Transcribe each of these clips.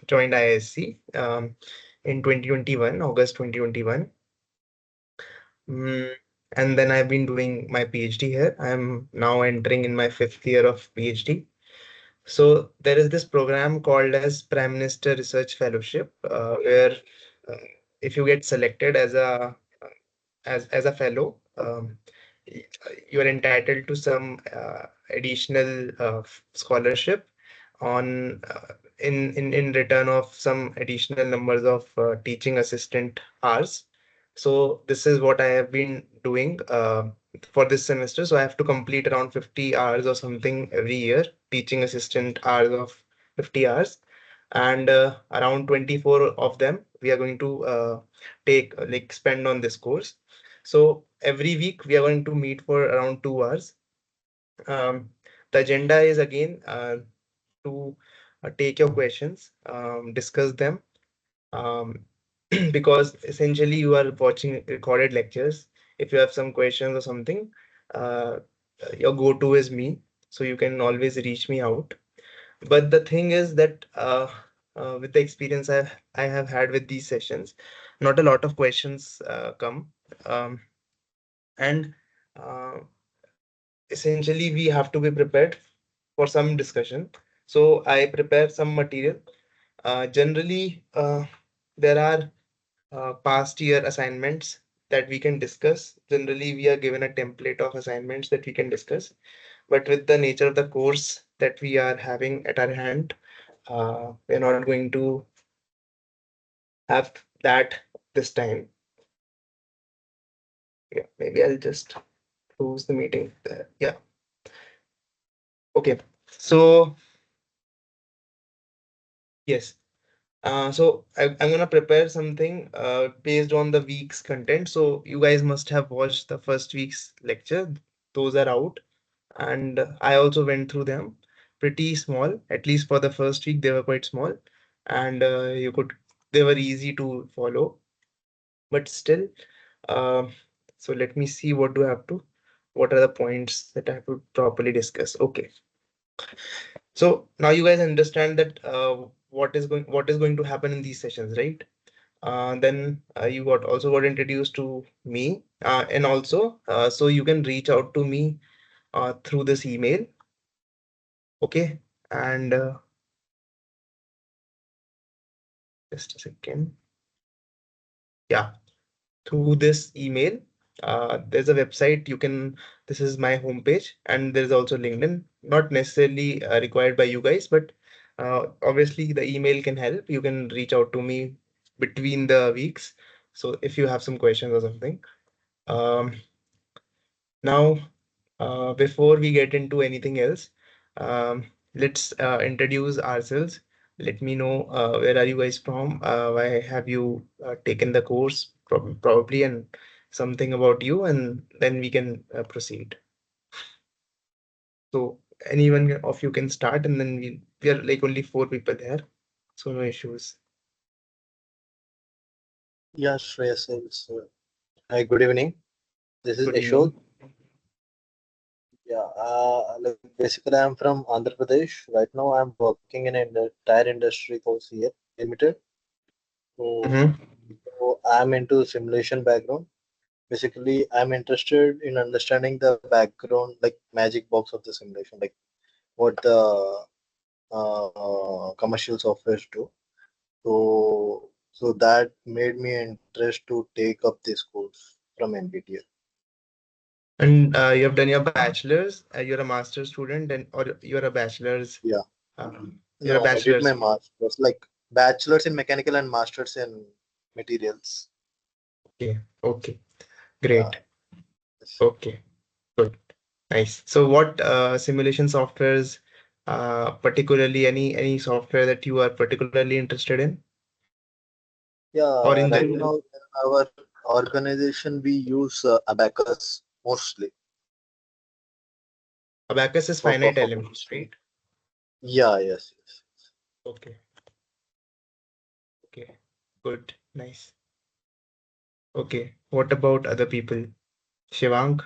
joined ISC in 2021, August 2021. Mm, and then I've been doing my PhD here. I'm now entering in my fifth year of PhD. So there is this program called as Prime Minister Research Fellowship, where uh, if you get selected as a fellow, you are entitled to some additional scholarship on in return of some additional numbers of teaching assistant hours. So this is what I have been doing for this semester. So I have to complete around 50 hours or something every year, teaching assistant hours of 50 hours, and around 24 of them we are going to take like spend on this course. So every week we are going to meet for around 2 hours. um, the agenda is again to take your questions, discuss them, um, because essentially you are watching recorded lectures. If you have some questions or something, uh, your go-to is me, so you can always reach me out. But the thing is that with the experience I have had with these sessions, not a lot of questions come, um, and uh, essentially we have to be prepared for some discussion. So I prepare some material. Generally, there are past year assignments that we can discuss. Generally, we are given a template of assignments that we can discuss. But with the nature of the course that we are having at our hand, we're not going to have that this time. Yeah, maybe I'll just close the meeting there. Yeah. Okay. So yes. I'm gonna prepare something based on the week's content. So you guys must have watched the first week's lecture. Those are out, and I also went through them. Pretty small, at least for the first week, they were quite small, and they were easy to follow. But still, uh, so let me see what are the points that I have to properly discuss. Okay. So now you guys understand that what is going to happen in these sessions, right? Then you also got introduced to me, and also so you can reach out to me through this email. Okay, and just a second. Yeah, through this email. There's a website you can. This is my homepage, and there's also LinkedIn. Not necessarily required by you guys, but obviously the email can help. You can reach out to me between the weeks. So if you have some questions or something. Um, Now, before we get into anything else, let's introduce ourselves. Let me know where are you guys from? Why have you taken the course? Probably, and something about you, and then we can proceed. So anyone of you can start, and then we are like only four people here, so no issues. Yeah, Shreyas. Hi, good evening. This is Good Ashok. evening. Yeah, like basically, I'm from Andhra Pradesh. Right now, I'm working in a tire industry called CF Limited. So, Mm-hmm. so I'm into simulation background. Basically, I'm interested in understanding the background, like magic box of the simulation, like what the commercial softwares do. So that made me interest to take up this course from NPTEL. And you have done your bachelor's. You're a master's student, and or you're a bachelor's. Yeah. You're a No, I did bachelor's. my master's, like bachelor's in mechanical and master's in materials. Okay. Okay. Yeah. Great. Yes. Okay. Good. Nice. So what simulation softwares, particularly any software that you are particularly interested in, or Yeah, in right general? now in our organization we use Abacus mostly Abacus is for finite performance. elements, right? Yeah, yes. Okay. Okay. Good. Nice. Okay. What about other people? Shivang?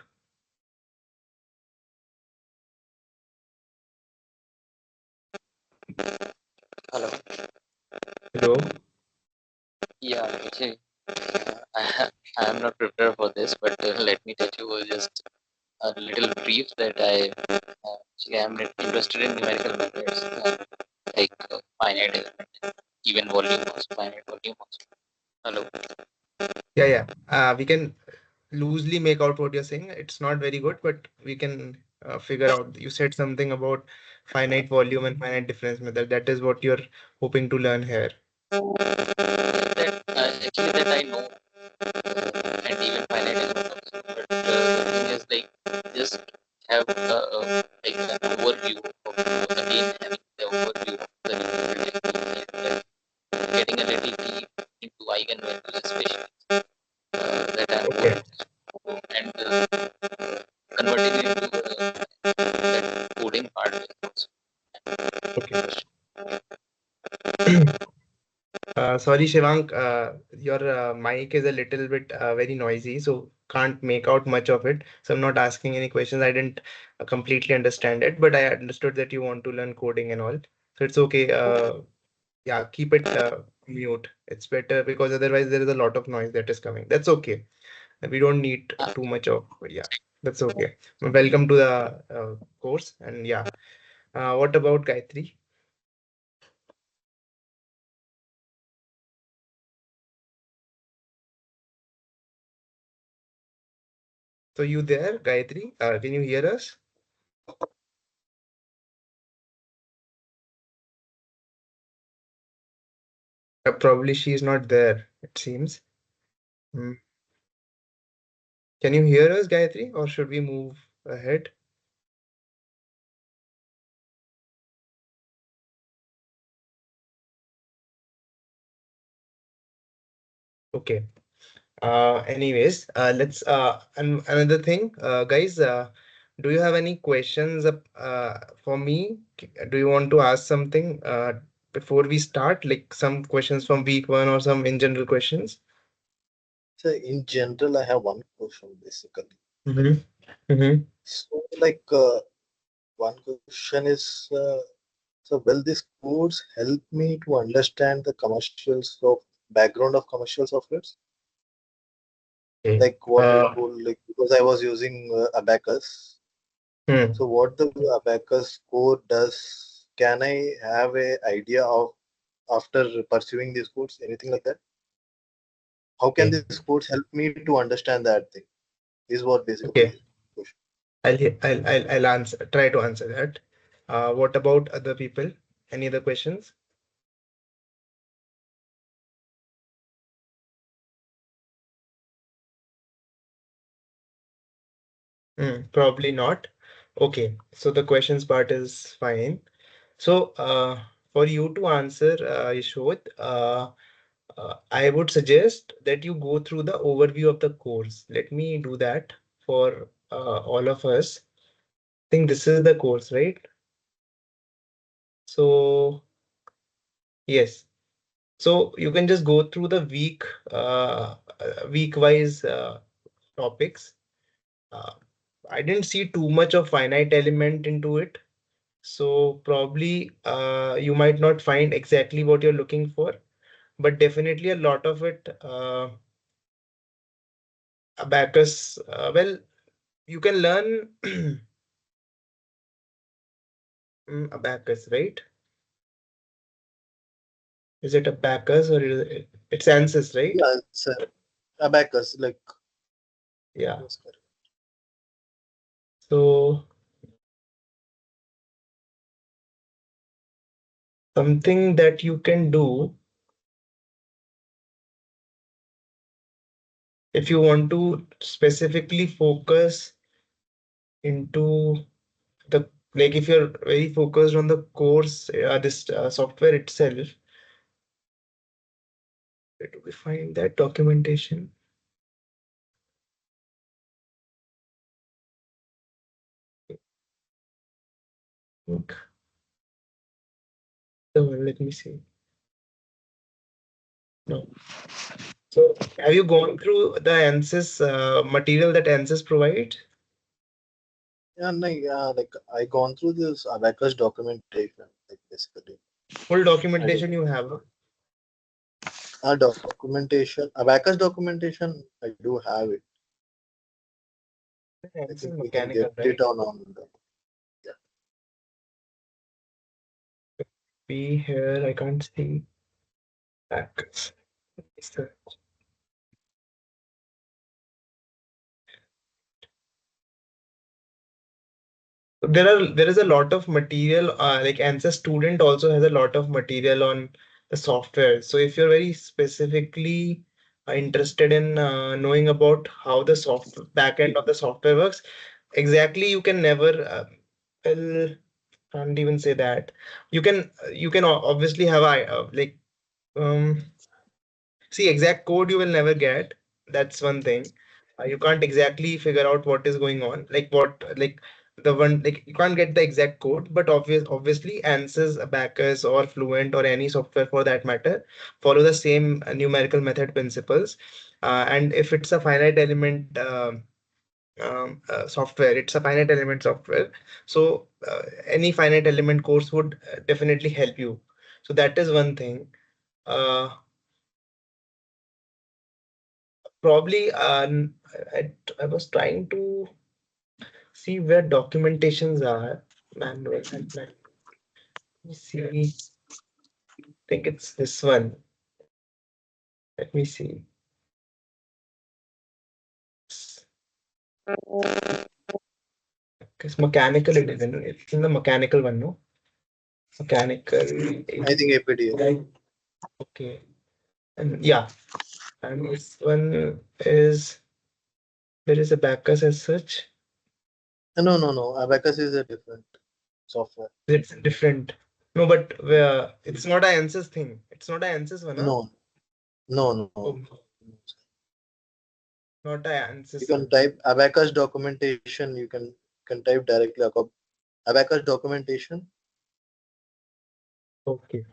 Hello. Hello. Yeah, actually, I am not prepared for this, but let me tell you just a little brief that actually I am interested in numerical methods like finite element, even volume also, finite volume also. Hello. Yeah, yeah. We can loosely make out what you're saying. It's not very good, but we can figure out. You said something about finite volume and finite difference method. That is what you're hoping to learn here. That actually that I know, and even finite element also. But the thing is like just have like an overview of again having the overview of the numerical technique and getting a little deep into eigenvalues especially that I'm more Okay. interested in, and converting it into that coding part is also Okay. interesting. Sorry, Shivank, your mic is a little bit very noisy, so can't make out much of it. So I'm not asking any questions. I didn't completely understand it, but I understood that you want to learn coding and all. So it's okay. Yeah, keep it mute. It's better because otherwise there is a lot of noise that is coming. That's okay. We don't need too much of, yeah, that's okay. Welcome to the course. And yeah, what about Gayatri? So you there, Gayatri? Can you hear us? Probably she's not there, it seems. Hmm. Can you hear us, Gayatri, or should we move ahead? Okay. Anyways, let's another thing, guys. Do you have any questions for me? Do you want to ask something before we start? Like some questions from week one or some in general questions? So in general, I have one question basically. Mm-hmm. Mm-hmm. So like one question is, so will these codes help me to understand the commercials of background of commercial softwares? Okay. Like what you told, like because I was using Abacus. Hmm. So what the Abacus code does, can I have a idea of after pursuing these codes, anything like that? How can Okay. these codes help me to understand that thing? Is what basically Okay. is the question. I'll answer. Try to answer that. What about other people? Any other questions? Probably not. Okay. So the questions part is fine. So, for you to answer, Yashod, I would suggest that you go through the overview of the course. Let me do that for all of us. I think this is the course, right? So, yes. So you can just go through the week-wise topics. Uh, I didn't see too much of finite element into it. So probably you might not find exactly what you're looking for, but definitely a lot of it, abacus. Well, you can learn abacus, right? Is it abacus or it's ANSYS, right? Yeah, it's Abacus, like Yeah. yes, correct. So something that you can do if you want to specifically focus into the, like if you're very focused on the course, this software itself, where do we find that documentation? Think. So let me see. No. So have you gone through the ANSYS material that ANSYS provides? Yeah, no, yeah, like I gone through this Abacus documentation, like basically. Full documentation you have. Documentation, Abacus documentation, I do have it. I This is think we can mechanical, get right? it on the, yeah. Be here, I can't see back. There is a lot of material, like ANSYS student also has a lot of material on the software. So if you're very specifically interested in knowing about how the back end of the software works, exactly you can never well, can't even say that. You can obviously have like um see, exact code you will never get. That's one thing. You can't exactly figure out what is going on. Like what, like the one, like you can't get the exact code, but obviously ANSYS, Abacus, or Fluent, or any software for that matter, follow the same numerical method principles. And if it's a finite element software, it's a finite element software. So any finite element course would definitely help you. So that is one thing. Uh, Probably, I was trying to see where documentations are. Manual and plan. Let me see. I think it's this one. Let me see. Because mechanical it is in, it's in the mechanical one, no? Mechanical. I think APDA. Right. Okay. And yeah, and this one is, there is a Backus as such. No. Abacus is a different software. It's different. No, but it's not an ANSYS thing. It's not an ANSYS one, huh? No, no. Oh, not an You ANSYS can one. type Abacus documentation. You can type directly Abacus documentation. Okay.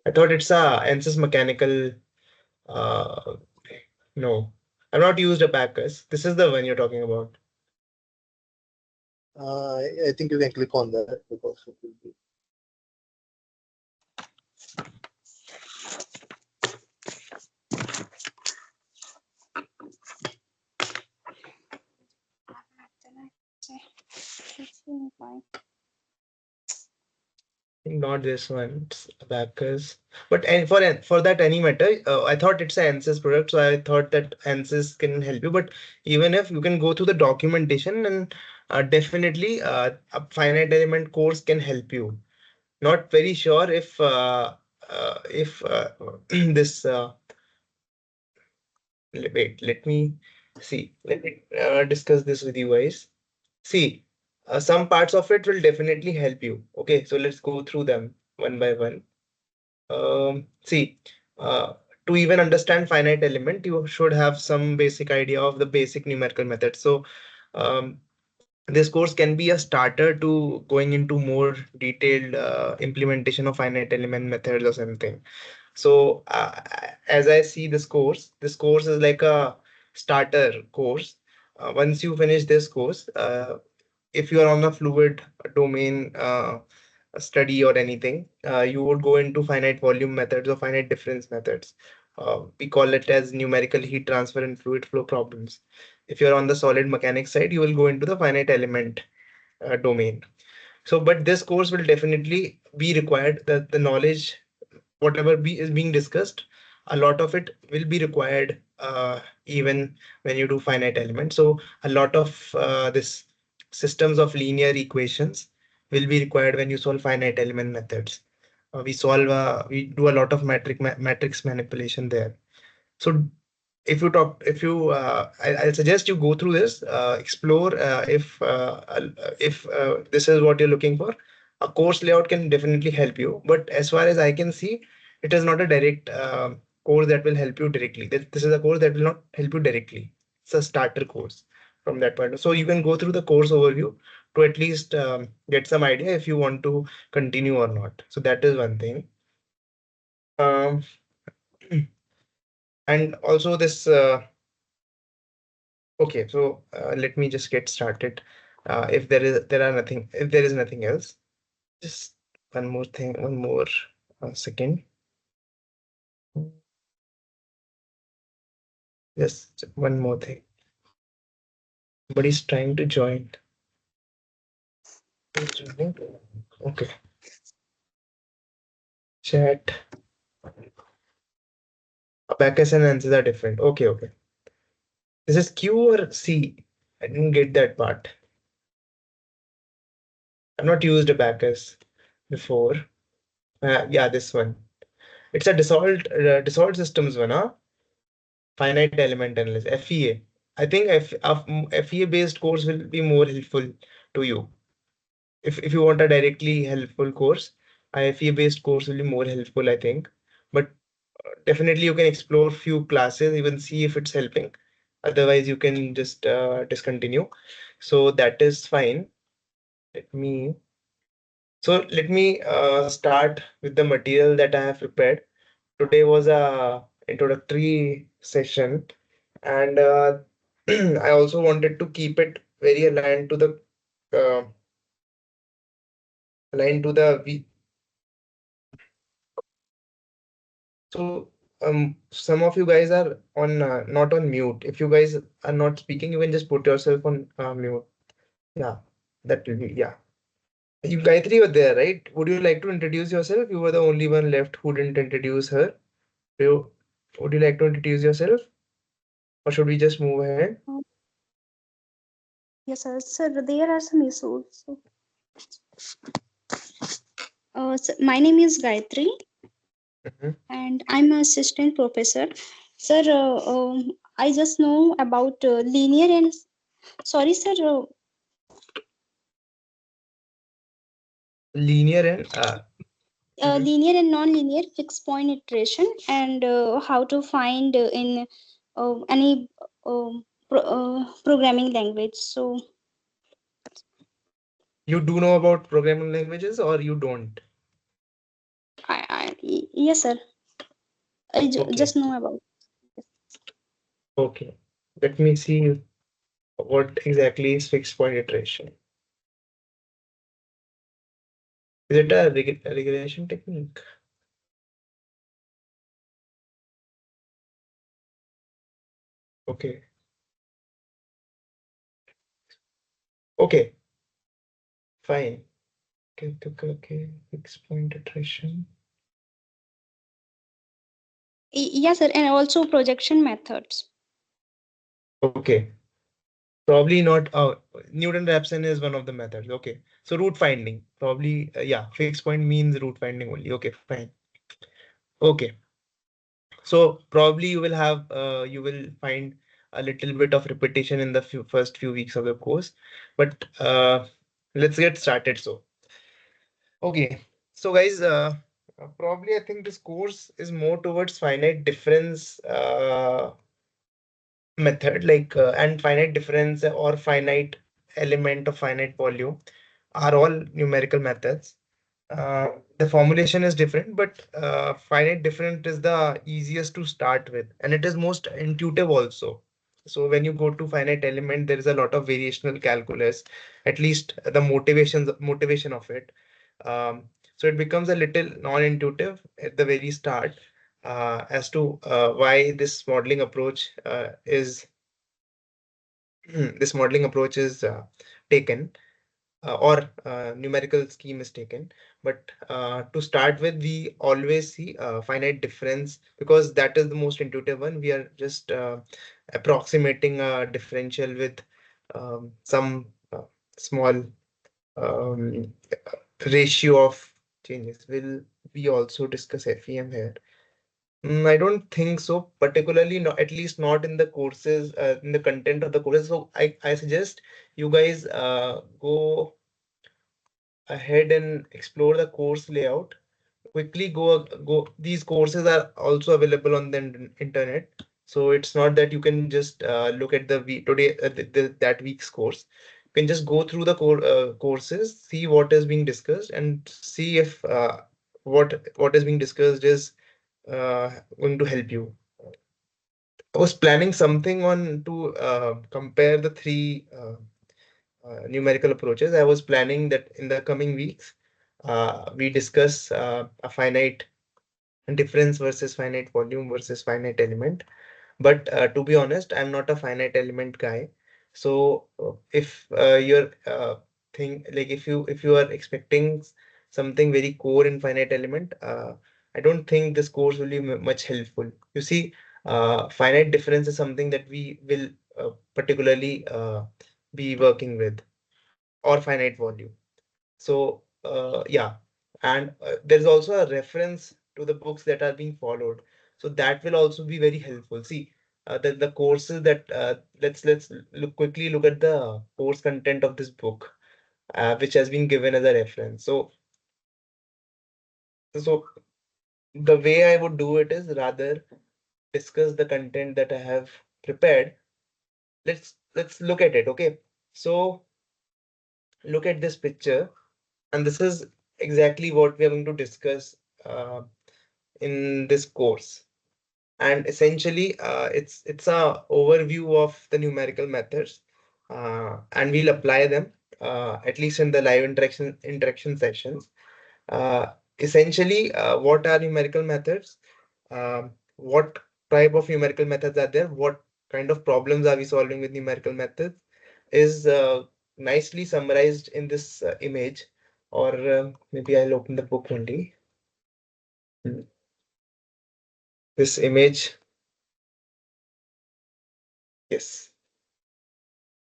I thought it's a ANSYS mechanical. Uh, no, I've not used a Abacus. This is the one you're talking about. I think you can click on that because it will be. I think not this one. It's Abacus. But and for that any matter, I thought it's an ANSYS product, so I thought that ANSYS can help you. But even if you can go through the documentation, and definitely a finite element course can help you. Not very sure if this wait, let me see. Let me discuss this with you guys. See, some parts of it will definitely help you. Okay, so let's go through them one by one. See, uh, to even understand finite element, you should have some basic idea of the basic numerical method. So, um, this course can be a starter to going into more detailed implementation of finite element methods or something. So as I see this course is like a starter course. Once you finish this course, if you are on a fluid domain study or anything, you would go into finite volume methods or finite difference methods. We call it as numerical heat transfer and fluid flow problems. If you're on the solid mechanics side, you will go into the finite element domain. So, but this course will definitely be required, that the knowledge whatever is being discussed, a lot of it will be required even when you do finite elements. So a lot of this systems of linear equations will be required when you solve finite element methods. We do a lot of matrix manipulation there. So I'll suggest you go through this, explore if this is what you're looking for. A course layout can definitely help you, but as far as I can see, it is not a direct course that will help you directly. This is a course that will not help you directly. It's a starter course from that point. So you can go through the course overview to at least get some idea if you want to continue or not. So that is one thing. Um, and also this Okay, so let me just get started. If there is nothing else, just one more thing, one more. A second. Just one more thing. Somebody's trying to join. Okay. Chat. Abacus and answers are different. Okay, okay. This is Q or C? I didn't get that part. I've not used abacus before. Yeah, this one. It's a dissolved systems one, huh? Finite element analysis, FEA. I think FEA based course will be more helpful to you. If you want a directly helpful course, a FEA based course will be more helpful, I think. But definitely you can explore few classes, even see if it's helping. Otherwise, you can just discontinue. So that is fine. Let me let me start with the material that I have prepared. Today was a introductory session, and I also wanted to keep it very uh, aligned to the so some of you guys are on not on mute. If you guys are not speaking, you can just put yourself on mute. Yeah, that will be yeah. You Gayatri were there, right? Would you like to introduce yourself? You were the only one left who didn't introduce her. You, would you like to introduce yourself, or should we just move ahead? Uh, Yes, sir. Sir, there are some issues. My name is Gayatri, Mhm. and I'm an assistant professor. Sir, I just know about linear and sorry, sir, Linear and mhm. linear and non-linear fixed point iteration, and how to find in any programming language. So, You do know about programming languages or you don't? yes, sir. Just Okay, know about. okay. Let me see what exactly is fixed point iteration. Is it a regression technique? Okay, okay, fine. Okay, okay, okay. Fixed point iteration. Yes, sir, and also projection methods. Okay, probably not. Oh, Newton-Raphson is one of the methods. Okay, so root finding. Probably, yeah, fixed point means root finding only. Okay, fine. Okay, so probably you will find a little bit of repetition in the first few weeks of the course, but let's get started. So, okay, so guys, probably I think this course is more towards finite difference method, like and finite difference or finite element or finite volume are all numerical methods. The formulation is different, but finite different is the easiest to start with, and it is most intuitive also. So when you go to finite element, there is a lot of variational calculus, at least the motivation of it. So it becomes a little non-intuitive at the very start as to why this modeling approach is this modeling approach is taken or numerical scheme is taken. But to start with, we always see finite difference because that is the most intuitive one. We are just approximating a differential with some small um, ratio of changes. Will we also discuss FEM here? I don't think so, particularly not, at least not in the courses, in the content of the courses. So I suggest you guys go ahead and explore the course layout. Quickly go. These courses are also available on the internet. So it's not that you can just look at the week today that week's course. You can just go through the courses, see what is being discussed, and see if what is being discussed is going to help you. I was planning something on to compare the three numerical approaches. I was planning that in the coming weeks, we discuss a finite difference versus finite volume versus finite element. But to be honest, I'm not a finite element guy. So if you're thing like if you are expecting something very core in finite element, I don't think this course will be much helpful. You see, finite difference is something that we will particularly be working with, or finite volume. So yeah, and there's also a reference to the books that are being followed. So that will also be very helpful. See, the courses that let's look at the course content of this book, which has been given as a reference. So the way I would do it is rather discuss the content that I have prepared. Let's look at it. Okay, so look at this picture, and this is exactly what we are going to discuss uh, in this course. And essentially, it's a overview of the numerical methods, and we'll apply them at least in the live interaction sessions. Essentially, what are numerical methods? What type of numerical methods are there? What kind of problems are we solving with numerical methods? Is nicely summarized in this image, or maybe I'll open the book only. Hmm. This image, yes.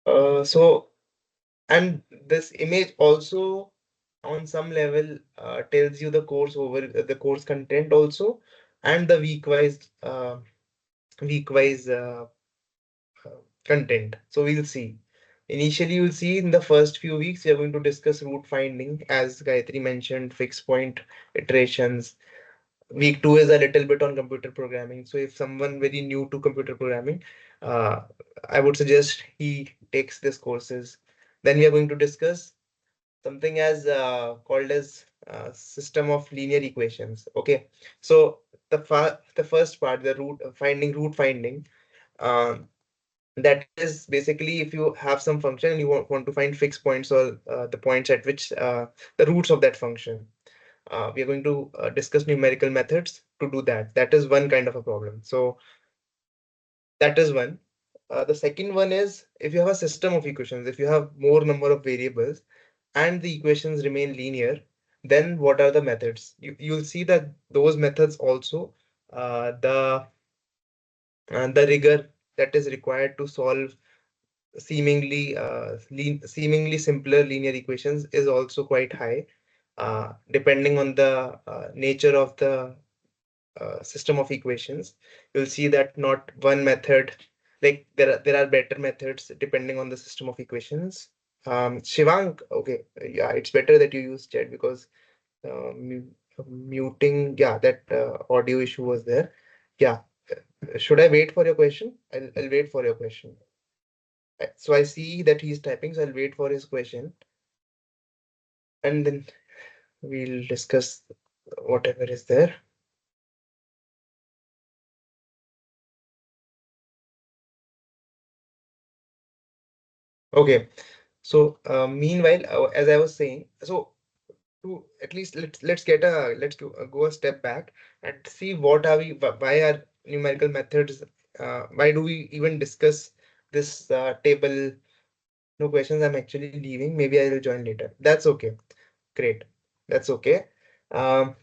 So, and this image also on some level tells you the course over the course content also, and the week wise content. So we'll see. Initially, you'll see in the first few weeks, we are going to discuss root finding, as Gayatri mentioned, fixed point iterations. Week two is a little bit on computer programming. So if someone very new to computer programming, uh, I would suggest he takes these courses. Then we are going to discuss something as called as system of linear equations. Okay, so the first part, the root finding, um, that is basically if you have some function and you want to find fixed points, or the points at which the roots of that function. We are going to discuss numerical methods to do that. That is one kind of a problem. So that is one. The second one is if you have a system of equations, if you have more number of variables and the equations remain linear, then what are the methods? You'll see that those methods also, the rigor that is required to solve seemingly simpler linear equations is also quite high, depending on the nature of the system of equations. You'll see that not one method, like there are better methods depending on the system of equations. Shivang, okay, yeah, it's better that you use chat because muting, yeah, that audio issue was there. Yeah, should I wait for your question? I'll wait for your question. So I see that he's typing, so I'll wait for his question, and then we'll discuss whatever is there. Okay, so meanwhile, as I was saying, so to at least let's go a step back and see what are we why are numerical methods, why do we even discuss this table? No questions, I'm actually leaving, maybe I will join later. That's okay, great, that's okay. um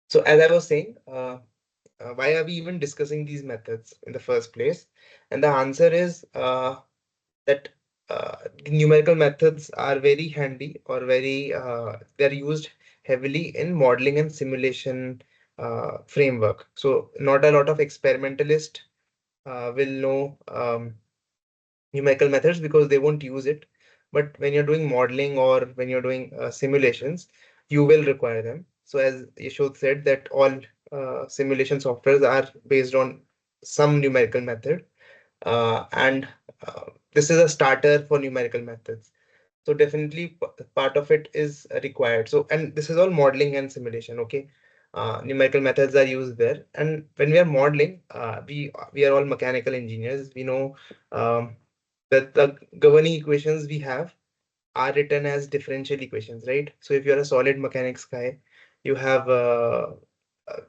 so as I was saying, why are we even discussing these methods in the first place? And the answer is that the numerical methods are very handy, or very they're used heavily in modeling and simulation framework. So not a lot of experimentalists will know numerical methods because they won't use it. But when you're doing modeling or when you're doing simulations, you will require them. So as Yashod said, that all simulation softwares are based on some numerical method, and this is a starter for numerical methods. So definitely part of it is required. So, and this is all modeling and simulation. Okay. Numerical methods are used there. And when we are modeling, we are all mechanical engineers. We know that the governing equations we have are written as differential equations, right? So if you're a solid mechanics guy, you have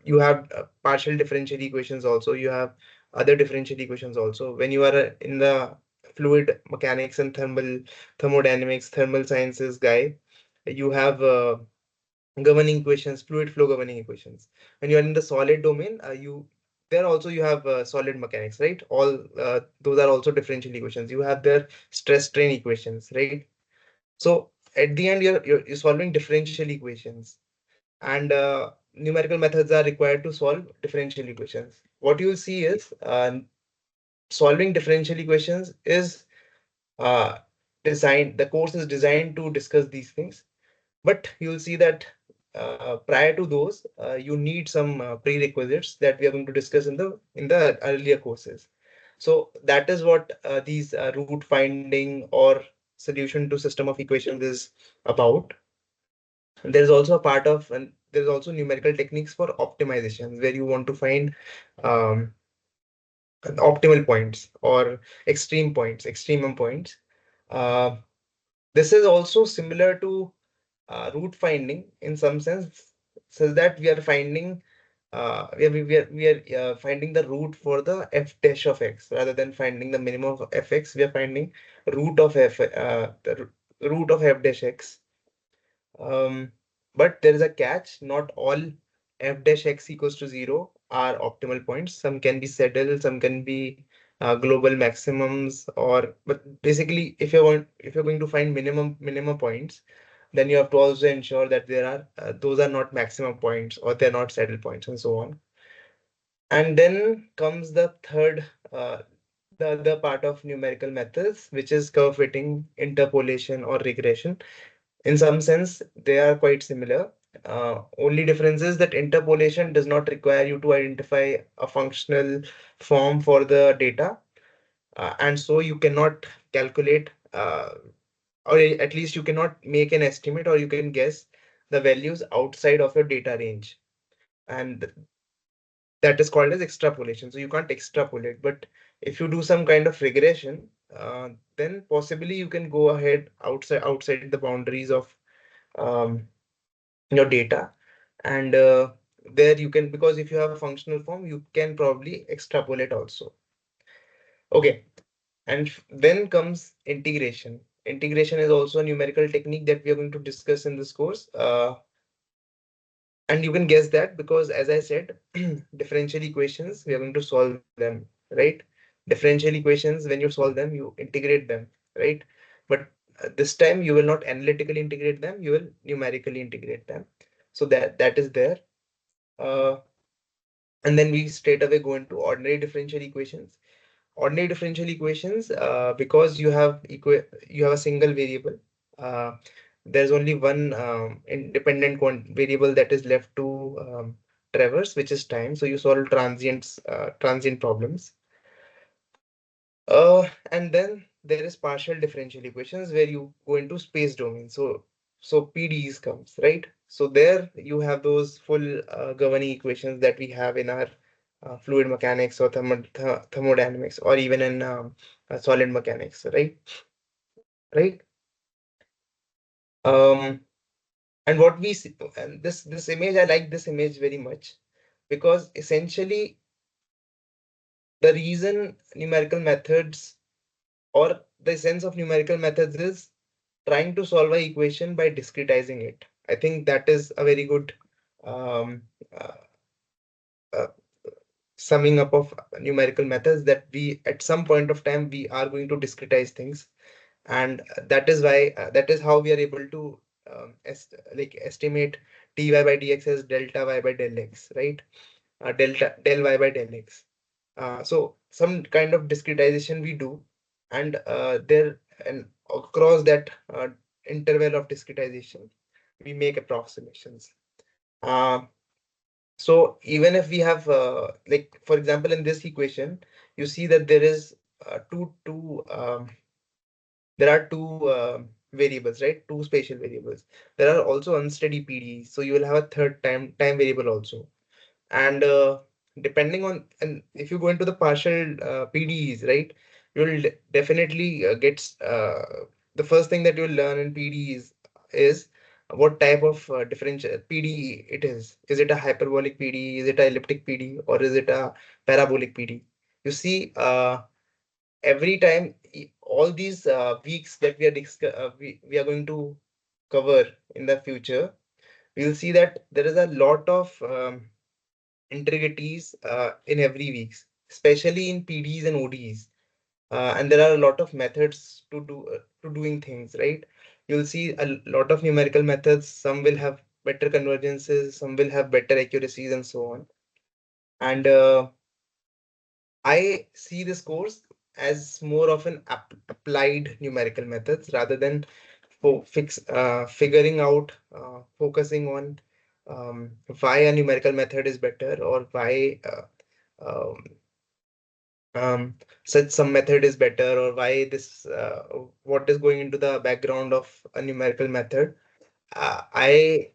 you have partial differential equations also. You have other differential equations also. When you are in the fluid mechanics and thermodynamics, thermal sciences guy, you have governing equations, fluid flow governing equations. When you are in the solid domain, you there also you have solid mechanics, right? All those are also differential equations. You have their stress strain equations, right? So at the end, you're solving differential equations, and numerical methods are required to solve differential equations. What you'll see is solving differential equations is uh, designed. The course is designed to discuss these things, but you'll see that prior to those, you need some prerequisites that we are going to discuss in the earlier courses. So that is what these root finding or solution to system of equations is about. There's also a part of, and there's also numerical techniques for optimization where you want to find um, optimal points or extremum points. Uh, this is also similar to root finding in some sense, so that we are finding finding the root for the f dash of x rather than finding the minimum of fx. We are finding root of root of f dash x. But there is a catch. Not all f dash x equals to 0 are optimal points. Some can be saddle, some can be global maximums, or but basically, if you're going to find minimum points, then you have to also ensure that there are those are not maximum points or they're not saddle points and so on. And then comes the third, the other part of numerical methods, which is curve fitting, interpolation, or regression. In some sense, they are quite similar. Only difference is that interpolation does not require you to identify a functional form for the data, and so you cannot calculate, or at least you cannot make an estimate or you can guess the values outside of your data range. And that is called as extrapolation. So you can't extrapolate, but if you do some kind of regression, then possibly you can go ahead outside the boundaries of um, your data, and there you can, because if you have a functional form, you can probably extrapolate also. Okay, and then comes integration. Integration is also a numerical technique that we are going to discuss in this course. And you can guess that because, as I said, differential equations, we are going to solve them, right? Differential equations, when you solve them, you integrate them, right? But this time you will not analytically integrate them, you will numerically integrate them. So that is there. Uh, and then we straight away go into ordinary differential equations. Ordinary differential equations, because you have a single variable. Uh, there's only one independent variable that is left to traverse, which is time. So you solve transient problems. And then there is partial differential equations where you go into space domain. So PDEs comes, right? So there you have those full governing equations that we have in our fluid mechanics or thermodynamics, or even in solid mechanics, right? Right. Um, and what we see, and this image, I like this image very much because essentially the reason numerical methods, or the essence of numerical methods, is trying to solve an equation by discretizing it. I think that is a very good um, uh, uh, summing up of numerical methods, that we at some point of time we are going to discretize things, and that is why that is how we are able to estimate dy by dx as delta y by del x, right? Delta del y by del x. So some kind of discretization we do, and there and across that interval of discretization, we make approximations. Uh, so even if we have, like for example, in this equation, you see that there is there are two variables, right? Two spatial variables. There are also unsteady PDEs, so you will have a third time variable also. And depending on, and if you go into the partial PDEs, right, you will definitely get the first thing that you will learn in PDEs is what type of differential PD it is. Is it a hyperbolic PD? Is it a elliptic PD? Or is it a parabolic PD? You see, every time all these weeks that we are going to cover in the future, we'll see that there is a lot of intricacies in every weeks, especially in PDs and ODs. And there are a lot of methods to doing things, right? You'll see a lot of numerical methods. Some will have better convergences, some will have better accuracies, and so on. And I see this course as more of an applied numerical methods rather than figuring out, focusing on why a numerical method is better, or why um, such some method is better, or why this what is going into the background of a numerical method. I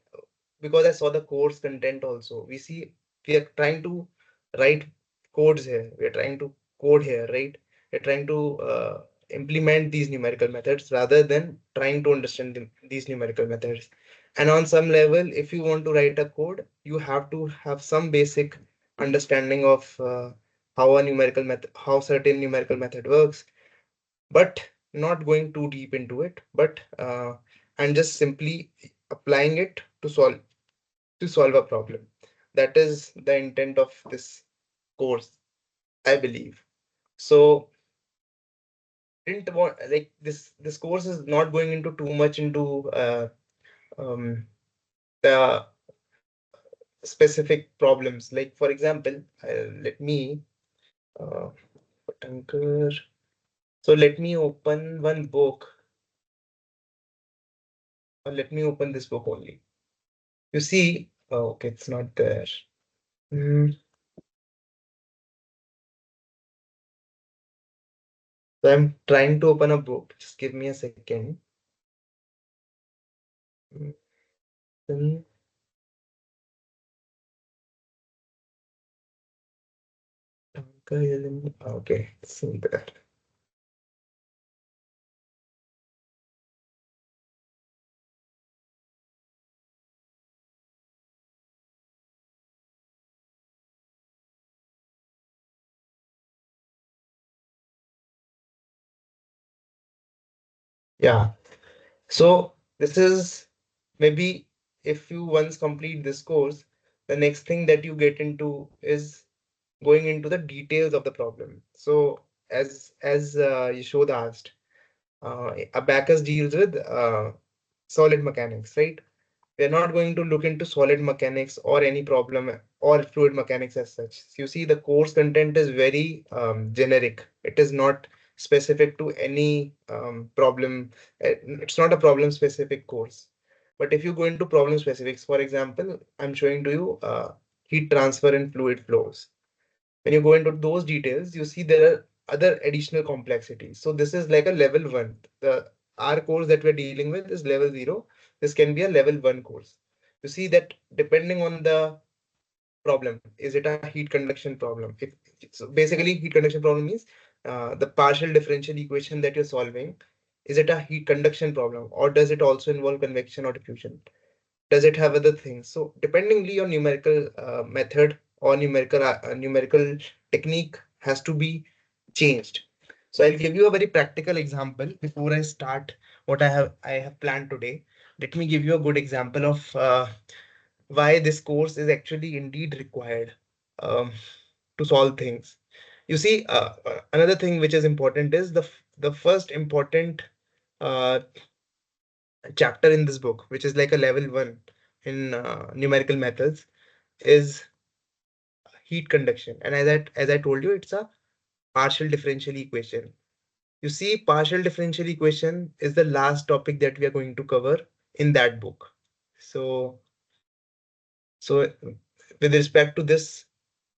Because I saw the course content also. We are trying to write codes here. We are trying to code here, right? We're trying to implement these numerical methods rather than trying to understand these numerical methods. And on some level, if you want to write a code, you have to have some basic understanding of how certain numerical method works, but not going too deep into it, but and just simply applying it to solve a problem. That is the intent of this course, I believe. So didn't want like this course is not going into too much into um, the specific problems. Like for example, let me uh, Anchor. So let me open one book, or let me open this book only. You see, oh, okay, it's not there. Hmm. So I'm trying to open a book. Just give me a second. Hmm. Okay, see that. Yeah. So this is maybe if you once complete this course, the next thing that you get into is going into the details of the problem. So as Yashoda asked, Abacus deals with solid mechanics, right? We're not going to look into solid mechanics or any problem or fluid mechanics as such. So you see, the course content is very generic. It is not specific to any problem. It's not a problem specific course. But if you go into problem specifics, for example, I'm showing to you heat transfer and fluid flows. When you go into those details, you see there are other additional complexities. So this is like a level one. The our course that we're dealing with is level 0. This can be a level 1 course. You see that depending on the problem, is it a heat conduction problem? So basically, heat conduction problem means the partial differential equation that you're solving. Is it a heat conduction problem, or does it also involve convection or diffusion? Does it have other things? So dependingly on numerical method or numerical technique has to be changed. So I'll give you a very practical example before I start what I have planned today. Let me give you a good example of why this course is actually indeed required um, to solve things. You see, another thing which is important is the first important uh, chapter in this book, which is like a level 1 in numerical methods, is heat conduction. And as I told you, it's a partial differential equation. You see, partial differential equation is the last topic that we are going to cover in that book. So with respect to this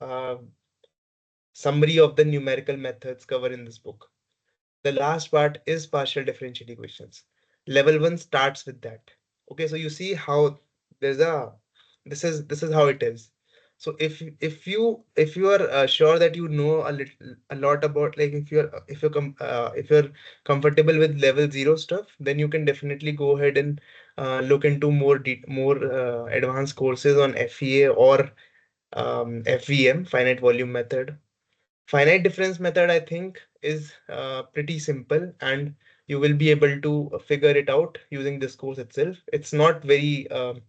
uh, summary of the numerical methods covered in this book, the last part is partial differential equations. Level 1 starts with that. Okay, so you see how there's a this is how it is. So if you are sure that you know a lot about, like, if you're comfortable with level 0 stuff, then you can definitely go ahead and look into more advanced courses on FEA or FVM, finite volume method. Finite difference method, I think, is pretty simple, and you will be able to figure it out using this course itself. It's not a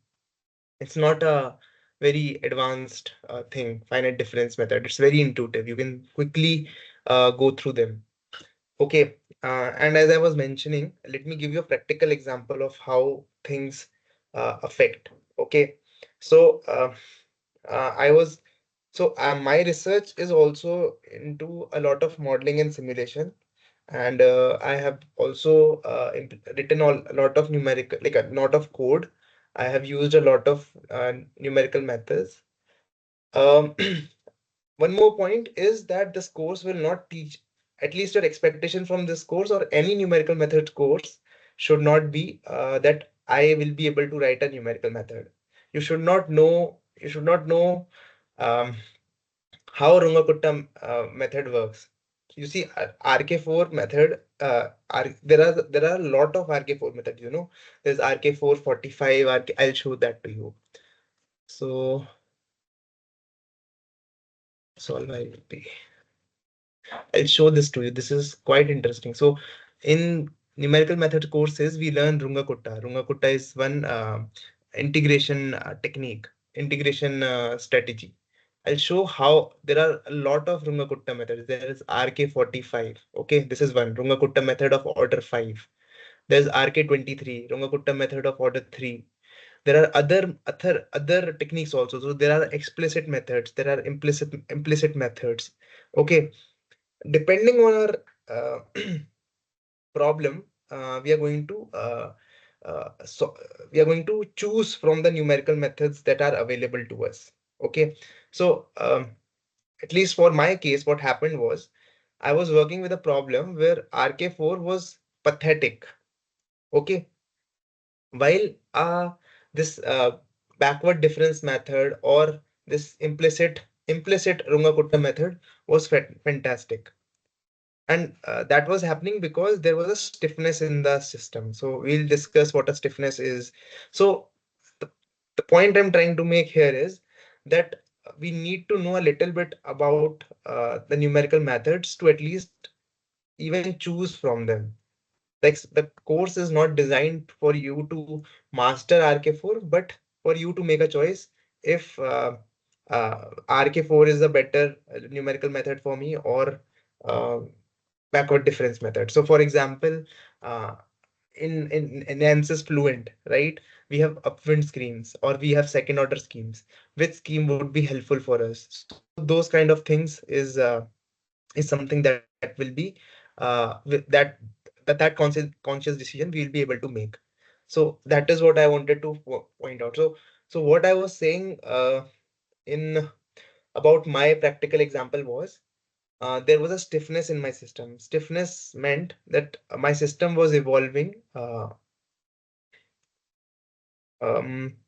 very advanced thing, finite difference method. It's very intuitive. You can quickly go through them. Okay, and as I was mentioning, let me give you a practical example of how things affect. Okay, so I was my research is also into a lot of modeling and simulation, and I have also written a lot of numerical, like a lot of code. I have used a lot of numerical methods. Um, One more point is that this course will not teach, at least your expectation from this course or any numerical method course should not be that I will be able to write a numerical method. You should not know um, how Rungakutta method works. You see, RK4 method, there are a lot of RK4 methods, you know. There's RK445, I'll show that to you. So, solve ILP. I'll show this to you. This is quite interesting. So in numerical method courses, we learn Rungakutta. Rungakutta is one integration technique, integration strategy. I'll show how there are a lot of Rungakutta methods. There is RK45. Okay, this is one Rungakutta method of order 5. There's RK23, Rungakutta method of order 3. There are other techniques also. So there are explicit methods. There are implicit methods. Okay, depending on our problem, we are going to we are going to choose from the numerical methods that are available to us. Okay, so at least for my case, what happened was I was working with a problem where RK4 was pathetic. Okay, while this backward difference method or this implicit Rungakutta method was fantastic. And that was happening because there was a stiffness in the system. So we'll discuss what a stiffness is. So the, the point I'm trying to make here is that we need to know a little bit about the numerical methods to at least even choose from them. Like the course is not designed for you to master RK4, but for you to make a choice if RK4 is a better numerical method for me or uh, backward difference method. So for example, uh, in ANSYS Fluent, right? We have upwind schemes or we have second order schemes. Which scheme would be helpful for us? So those kind of things is something that will be with that conscious decision we will be able to make. So that is what I wanted to point out. So what I was saying in about my practical example was there was a stiffness in my system. Stiffness meant that my system was evolving.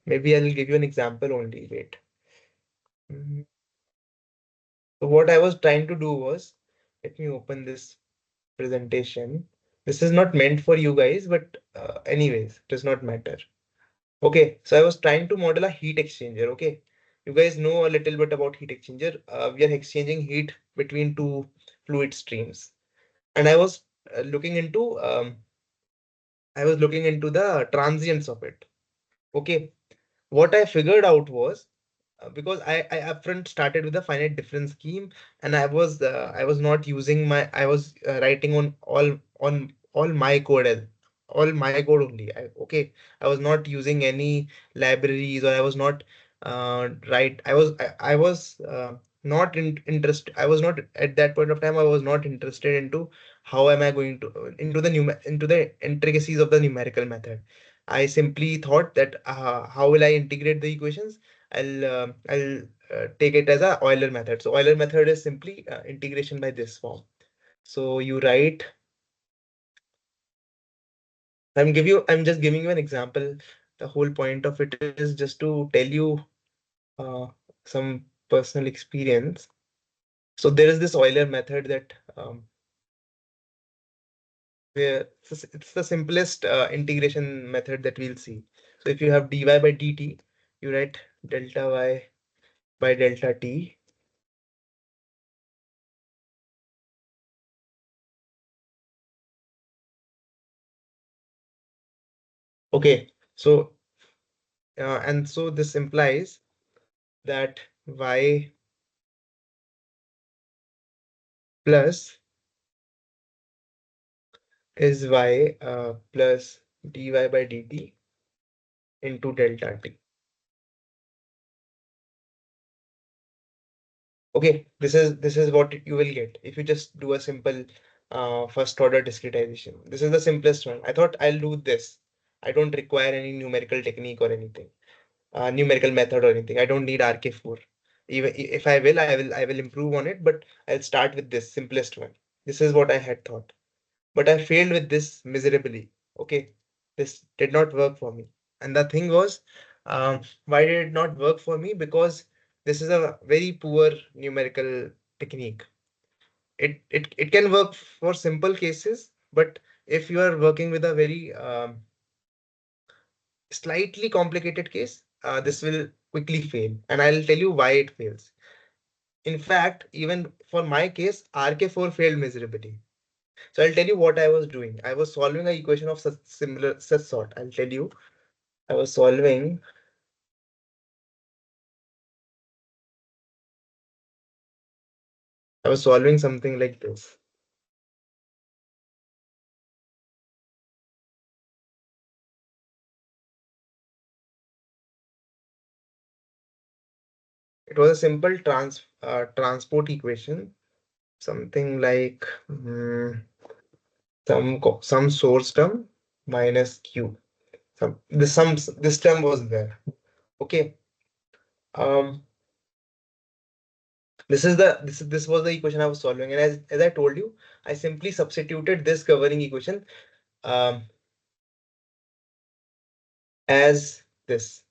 Maybe I'll give you an example only. Wait. Mhm. So what I was trying to do was, let me open this presentation. This is not meant for you guys, but anyways, it does not matter. Okay, so I was trying to model a heat exchanger. Okay, you guys know a little bit about heat exchanger. We are exchanging heat between two fluid streams, and I was looking into the transients of it. Okay, what I figured out was because I upfront started with a finite difference scheme, and I was not using I was writing on all my code all my code only. Okay, I was not using any libraries, or I was not right. I was not interested. I was not at that point of time. I was not interested into how am I going to into the intricacies of the numerical method. I simply thought that how will I integrate the equations? I'll take it as a Euler method. So Euler method is simply integration by this form. So you write. I'm just giving you an example. The whole point of it is just to tell you uh, some personal experience. So there is this Euler method that where it's the simplest integration method that we'll see. So if you have dy by dt, you write delta y by delta t. Okay, so and so this implies that y plus is y plus dy by dt into delta t. Okay, this is what you will get if you just do a simple first order discretization. This is the simplest one. I thought I'll do this. I don't require any numerical technique or anything, numerical method or anything. I don't need RK4. Even if I will improve on it, but I'll start with this simplest one. This is what I had thought, but I failed with this miserably. Okay, this did not work for me. And the thing was, why did it not work for me? Because this is a very poor numerical technique. It can work for simple cases, but if you are working with a very slightly complicated case, this will quickly fail. And I'll tell you why it fails. In fact, even for my case, RK4 failed miserably. So I'll tell you what I was doing. I was solving an equation of such sort. I'll tell you. I was solving. I was solving something like this. It was a simple transport equation, something like some source term minus q. This term was there. Okay. Um, this was the equation I was solving, and as I told you, I simply substituted this governing equation um, as this.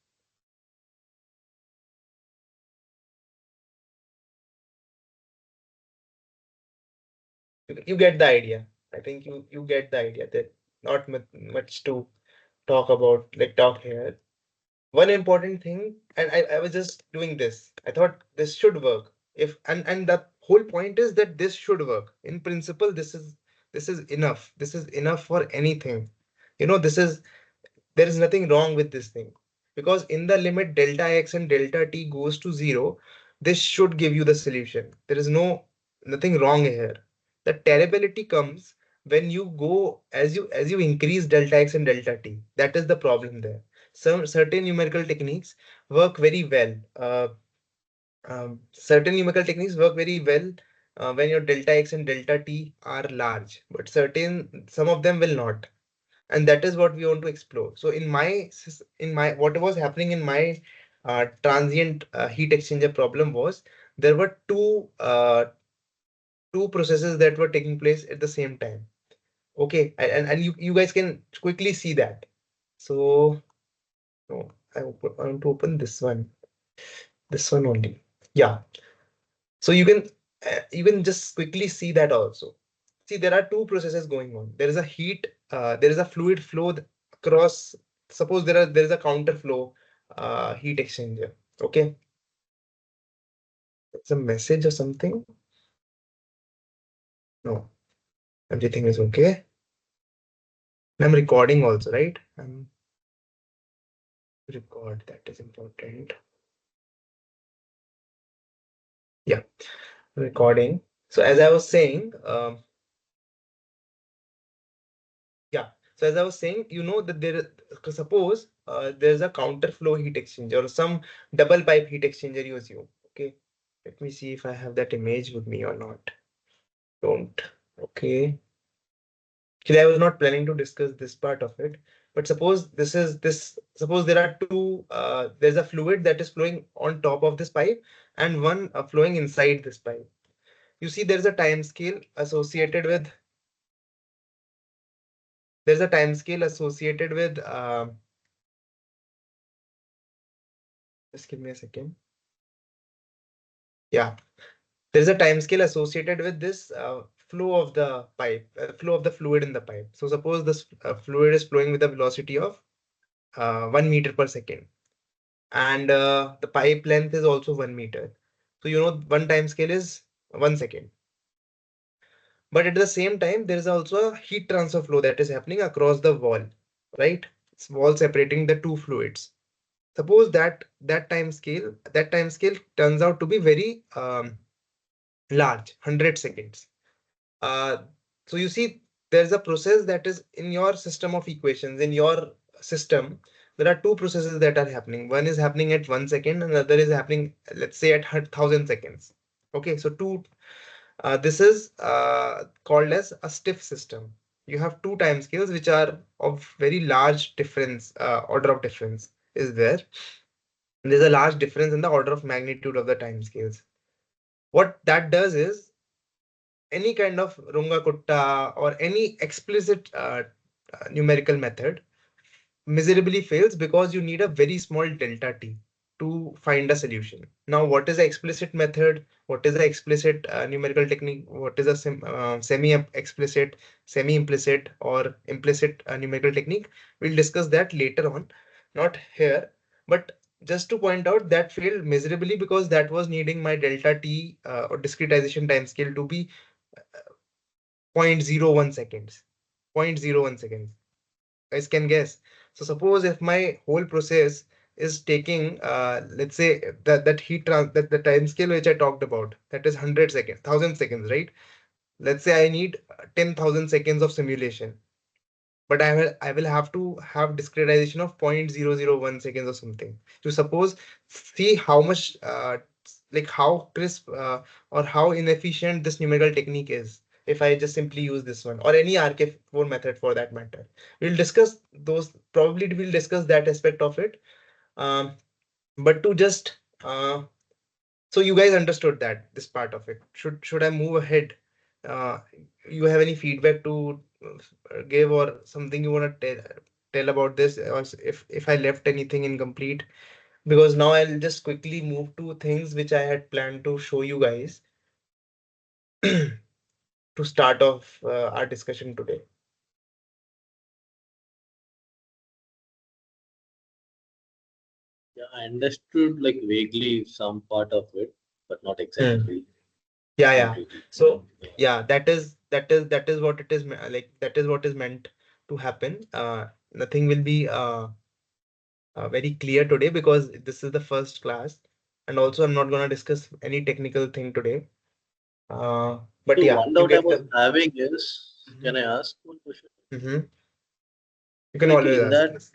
You get the idea. I think you get the idea that not much to talk about, like talk here. One important thing, and I was just doing this. I thought this should work. If and the whole point is that this should work. In principle, this is enough. This is enough for anything. This is there is nothing wrong with this thing, because in the limit delta x and delta t goes to 0, this should give you the solution. There is nothing wrong here. The terribility comes when you go as you increase delta x and delta t. That is the problem there. Some certain numerical techniques work very well. Certain numerical techniques work very well when your delta x and delta t are large, but some of them will not, and that is what we want to explore. So in my what was happening in my transient heat exchanger problem was, there were two processes that were taking place at the same time. Okay, and you guys can quickly see that. So no, I want to open this one only. Yeah, so you can just quickly see that also. See, there are two processes going on. There is a there is a fluid flow across. Suppose there is a counter flow heat exchanger. Okay, it's a message or something. No, everything is okay. I'm recording also, right? Record, that is important. Yeah, recording. So as I was saying, yeah. So as I was saying, that suppose there's a counter flow heat exchanger or some double pipe heat exchanger you assume. Okay. Let me see if I have that image with me or not. Don't. Okay. Actually, I was not planning to discuss this part of it, but suppose there are there's a fluid that is flowing on top of this pipe and one flowing inside this pipe. You see, there's a time scale associated with just give me a second. Yeah, there's a time scale associated with this flow of the fluid in the pipe. So suppose this fluid is flowing with a velocity of 1 meter per second, and the pipe length is also 1 meter. So one time scale is 1 second. But at the same time, there is also a heat transfer flow that is happening across the wall, right? It's wall separating the two fluids. Suppose that time scale turns out to be very large, 100 seconds. Uh, so you see, there's a process that is in your system of equations. In your system, there are two processes that are happening. One is happening at 1 second, and the other is happening, let's say, at 1,000 seconds. Okay, so this is called as a stiff system. You have two time scales which are of very large difference, order of difference is there. There's a large difference in the order of magnitude of the time scales. What that does is any kind of runga kutta or any explicit numerical method miserably fails because you need a very small delta t to find a solution. Now, what is the explicit method? What is the explicit numerical technique? What is a semi-explicit, semi-implicit, or implicit numerical technique? We'll discuss that later on, not here. But just to point out, that failed miserably because that was needing my delta t or discretization time scale to be 0.01 seconds. 0.01 seconds. Guys can guess. So suppose if my whole process is taking, let's say that the time scale which I talked about, that is 100 seconds, 1,000 seconds, right? Let's say I need 10,000 seconds of simulation, but I will have to have discretization of 0.001 seconds or something. To suppose, see how much, like how crisp or how inefficient this numerical technique is. If I just simply use this one or any RK4 method for that matter, we'll discuss those. Probably we'll discuss that aspect of it. Um, but to just so you guys understood that this part of it. Should I move ahead? Uh, you have any feedback to give or something you want to tell about this, or if I left anything incomplete? Because now I'll just quickly move to things which I had planned to show you guys to start off our discussion today. Yeah, I understood like vaguely some part of it, but not exactly Yeah. completely. So Yeah. yeah, that is what it is like. That is what is meant to happen. Nothing will be very clear today because this is the first class, and also I'm not gonna discuss any technical thing today. But So yeah, one you doubt I get was the. having is, can I Mhm. ask one question? Mhm. You can Like always in ask that, this.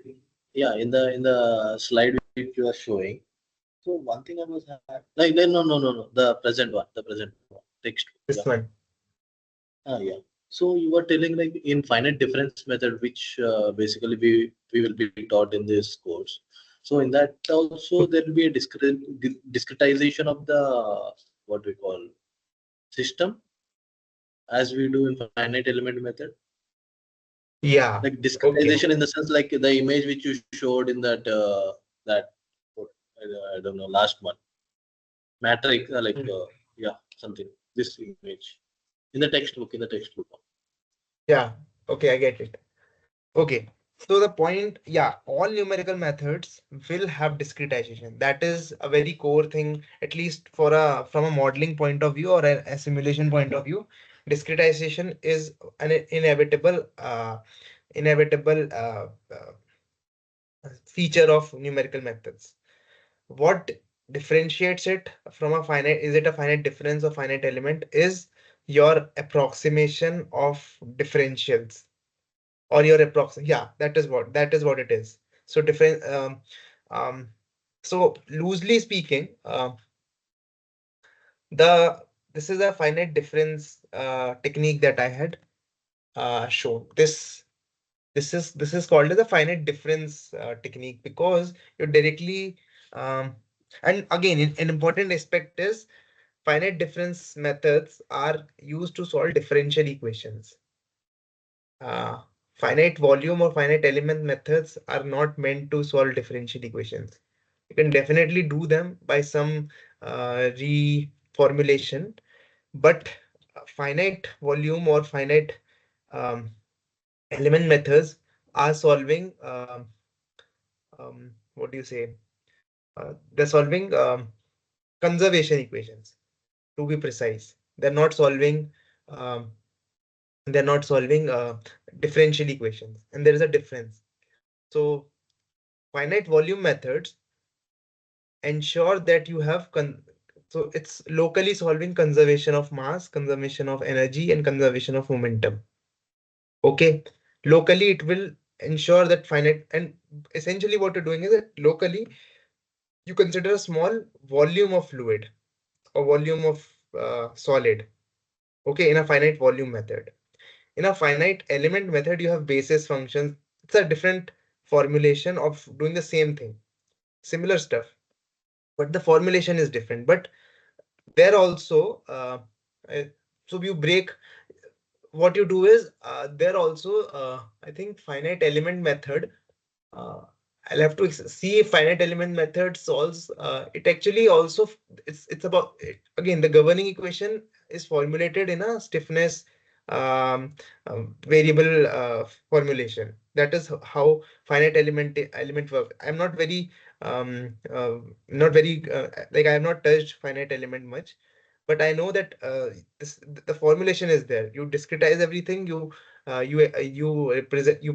yeah, in the slide which you are showing. So one thing I was like, no, the present one, text. Yeah, This one. yeah. So you were telling like in finite difference method, which basically we will be taught in this course. So in that also there will be a discretization of the what we call system as we do in finite element method. Yeah. Like Okay. discretization in the sense like the image which you showed in that what, I don't know last one matrix like Mm. yeah something this image in the textbook. Yeah. Okay, I get it. Okay. So the point, yeah, all numerical methods will have discretization. That is a very core thing, at least for a from a modeling point of view or a simulation point of view. Discretization is an inevitable feature of numerical methods. What differentiates it from a finite, is it a finite difference or finite element, is your approximation of differentials or your approximation. Yeah, that is what it is. So different so loosely speaking, the this is a finite difference technique that I had shown. This is called as a finite difference technique because you're directly and again, an important aspect is finite difference methods are used to solve differential equations. Uh, Finite volume or finite element methods are not meant to solve differential equations. You can definitely do them by some reformulation, but finite volume or finite um, element methods are solving what do you say? They're solving conservation equations, to be precise. Um, they're not solving differential equations, and there is a difference. So finite volume methods ensure that you have so it's locally solving conservation of mass, conservation of energy, and conservation of momentum. Okay, locally it will ensure that finite, and essentially what you're doing is that locally you consider a small volume of fluid or volume of solid. Okay, in a finite volume method. In a finite element method, you have basis functions. It's a different formulation of doing the same thing, similar stuff, but the formulation is different. But there also, uh, so you break, what you do is there also, I think finite element method. Uh, I'll have to see if finite element method solves. It actually also it's about again, the governing equation is formulated in a stiffness variable formulation. That is how finite element work. I'm not very not very like I have not touched finite element much, but I know that the formulation is there. You discretize everything. You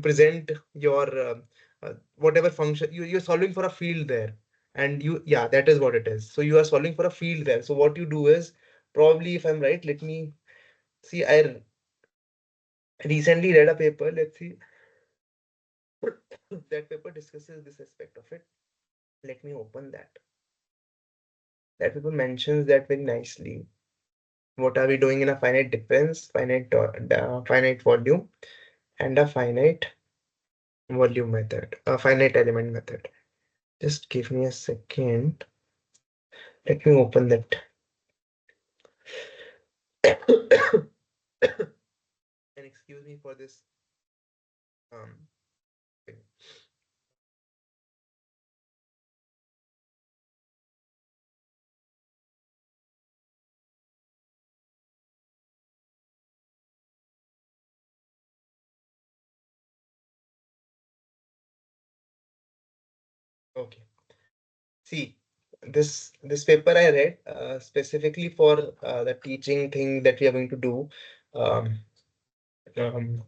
present your whatever function you're solving for a field there, and yeah, that is what it is. So you are solving for a field there. So what you do is, probably if I'm right, let me see. I recently read a paper. Let's see. That paper discusses this aspect of it. Let me open that. That paper mentions that very nicely. What are we doing in a finite difference, finite volume, and a finite volume method, a finite element method? Just give me a second. Let me open that. And excuse me for this. Um, okay. See, this paper I read specifically for the teaching thing that we are going to do um, um,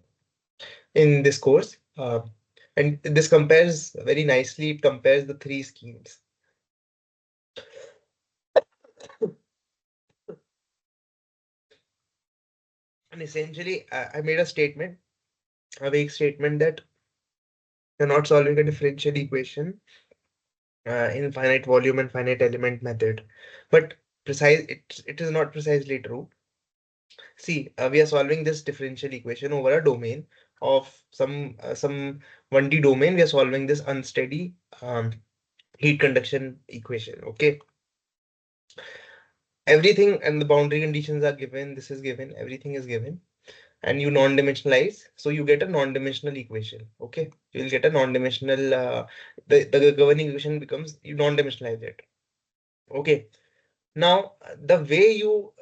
in this course. And this compares very nicely. It compares the three schemes. And essentially, I made a statement, a vague statement, that you're not solving a differential equation in finite volume and finite element method. But it is not precisely true. See, we are solving this differential equation over a domain of some 1D domain. We are solving this unsteady heat conduction equation. Okay, everything and the boundary conditions are given. This is given. Everything is given, and you non-dimensionalize, so you get a non-dimensional equation. Okay, you will get a non-dimensional. The governing equation becomes, you non-dimensionalize it. Okay, now the way you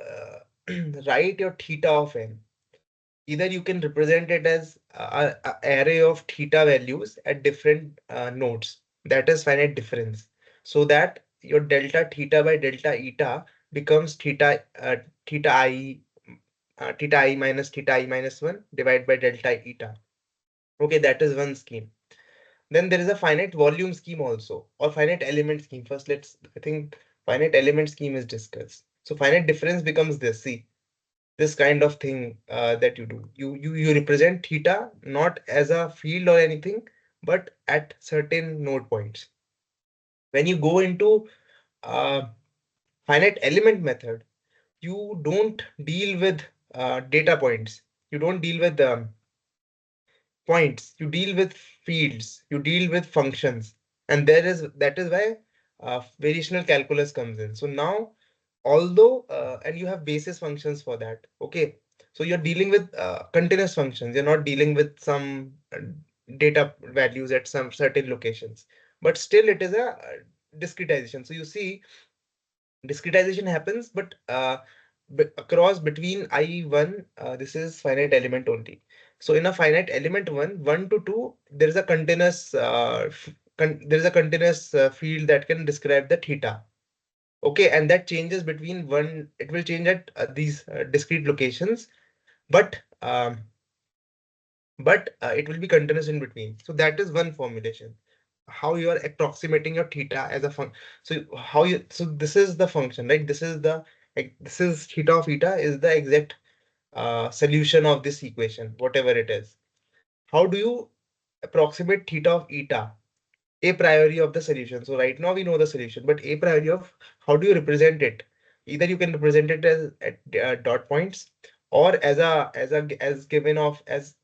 write your theta of n, either you can represent it as a array of theta values at different nodes. That is finite difference. So that your delta theta by delta eta becomes theta I minus theta I minus 1 divided by delta eta. Okay, that is one scheme. Then there is a finite volume scheme also, or finite element scheme. First, I think finite element scheme is discussed. So finite difference becomes this. See, this kind of thing that you do. You represent theta not as a field or anything, but at certain node points. When you go into uh, finite element method, you don't deal with data points. You don't deal with points. You deal with fields. You deal with functions, and that is why variational calculus comes in. So now, although and you have basis functions for that. Okay, so you're dealing with continuous functions. You're not dealing with some data values at some certain locations, but still it is a discretization. So you see, discretization happens, but across between I1, this is finite element only. So in a finite element 1 to 2, there is a continuous there is a continuous field that can describe the theta. Okay, and that changes between one, it will change at these discrete locations, but it will be continuous in between. So that is one formulation. How you are approximating your theta as a function. So how you, so this is the function, right? This is the, like, this is theta of eta is the exact solution of this equation, whatever it is. How do you approximate theta of eta? A priori of the solution. So right now we know the solution, but a priori of how do you represent it? Either you can represent it as at dot points, or as given of as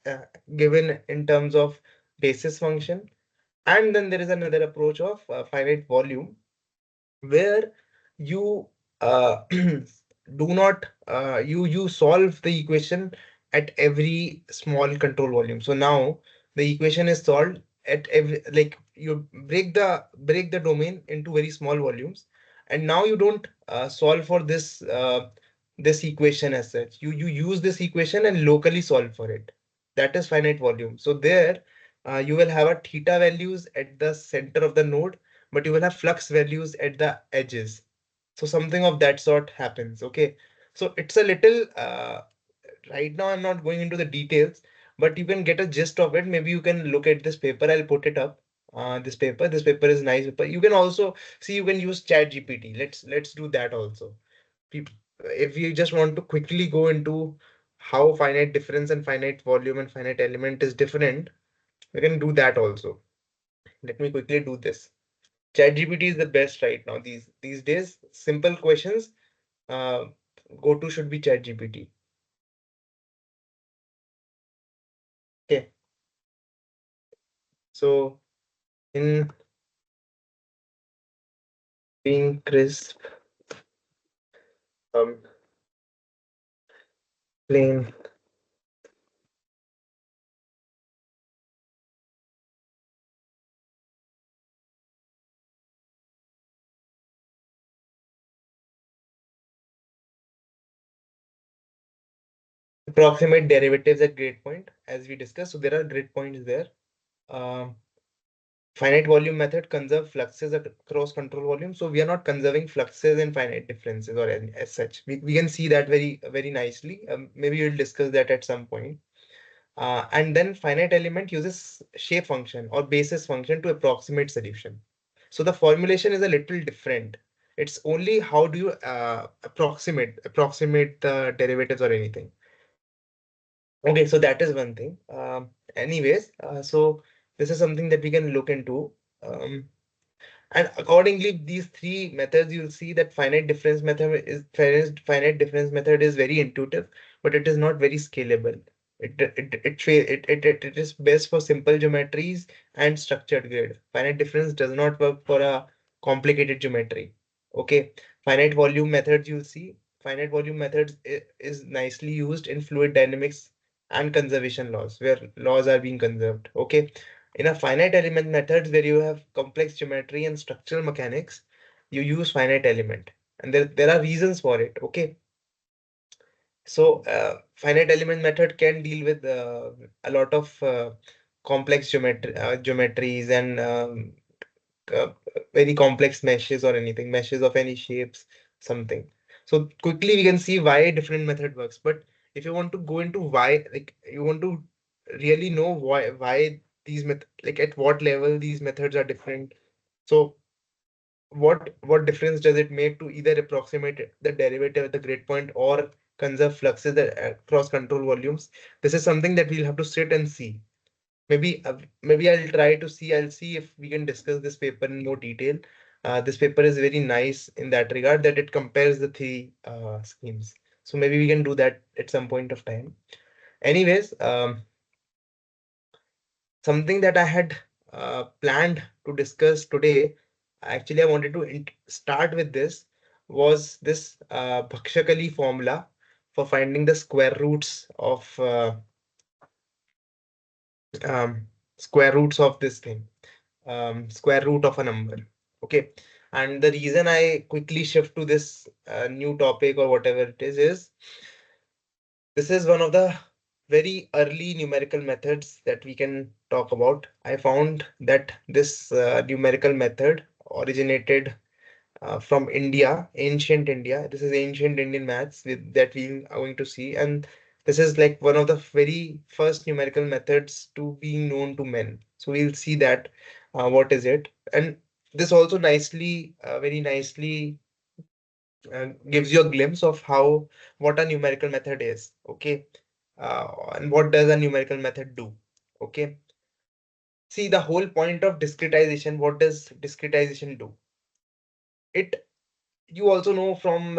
given in terms of basis function. And then there is another approach of finite volume, where you do not you solve the equation at every small control volume. So now the equation is solved at every, like, you break the domain into very small volumes, and now you don't solve for this equation as such. You use this equation and locally solve for it. That is finite volume. So there you will have a theta values at the center of the node, but you will have flux values at the edges. So something of that sort happens. Okay. So it's a little, right now I'm not going into the details, but you can get a gist of it. Maybe you can look at this paper. I'll put it up. This paper is nice. But you can also see, you can use Chat GPT. Let's do that also. If you just want to quickly go into how finite difference and finite volume and finite element is different, you can do that also. Let me quickly do this. ChatGPT is the best right now. These days, simple questions, uh, go to should be ChatGPT. Okay. So in being crisp, um, plain, approximate derivatives at grid point, as we discussed. So there are grid points there. Um, Finite volume method conserve fluxes across control volume. So we are not conserving fluxes in finite differences or as such. We can see that very nicely. Maybe we'll discuss that at some point. And then finite element uses shape function or basis function to approximate solution. So the formulation is a little different. It's only how do you approximate the derivatives or anything. Okay, so that is one thing. Anyways, so this is something that we can look into. And accordingly, these three methods, you'll see that finite difference method is very intuitive, but it is not very scalable. It is best for simple geometries and structured grid. Finite difference does not work for a complicated geometry. Okay, finite volume methods, you'll see finite volume methods is nicely used in fluid dynamics and conservation laws, where laws are being conserved. Okay, in a finite element methods where you have complex geometry and structural mechanics, you use finite element, and there are reasons for it. Okay, so finite element method can deal with a lot of complex geometries and uh, very complex meshes or anything, meshes of any shapes, something. So quickly we can see why different method works. But if you want to go into why, like you want to really know why these like at what level these methods are different. So what difference does it make to either approximate the derivative at the grid point or conserve fluxes across control volumes? This is something that we'll have to sit and see. Maybe I'll see if we can discuss this paper in more detail. This paper is very nice in that regard that it compares the three schemes. So maybe we can do that at some point of time. Anyways, something that I had planned to discuss today, actually I wanted to start with this, was this Bhakshakali formula for finding the um, square roots of this thing, square root of a number. Okay, and the reason I quickly shift to this new topic or whatever it is this is one of the very early numerical methods that we can talk about, I found that this numerical method originated from India, ancient India. This is ancient Indian maths that we are going to see, and this is like one of the very first numerical methods to being known to men. So we'll see that what is it, and this also very nicely gives you a glimpse of how what a numerical method is. Okay, and what does a numerical method do? Okay, see the whole point of discretization. What does discretization do? It You also know from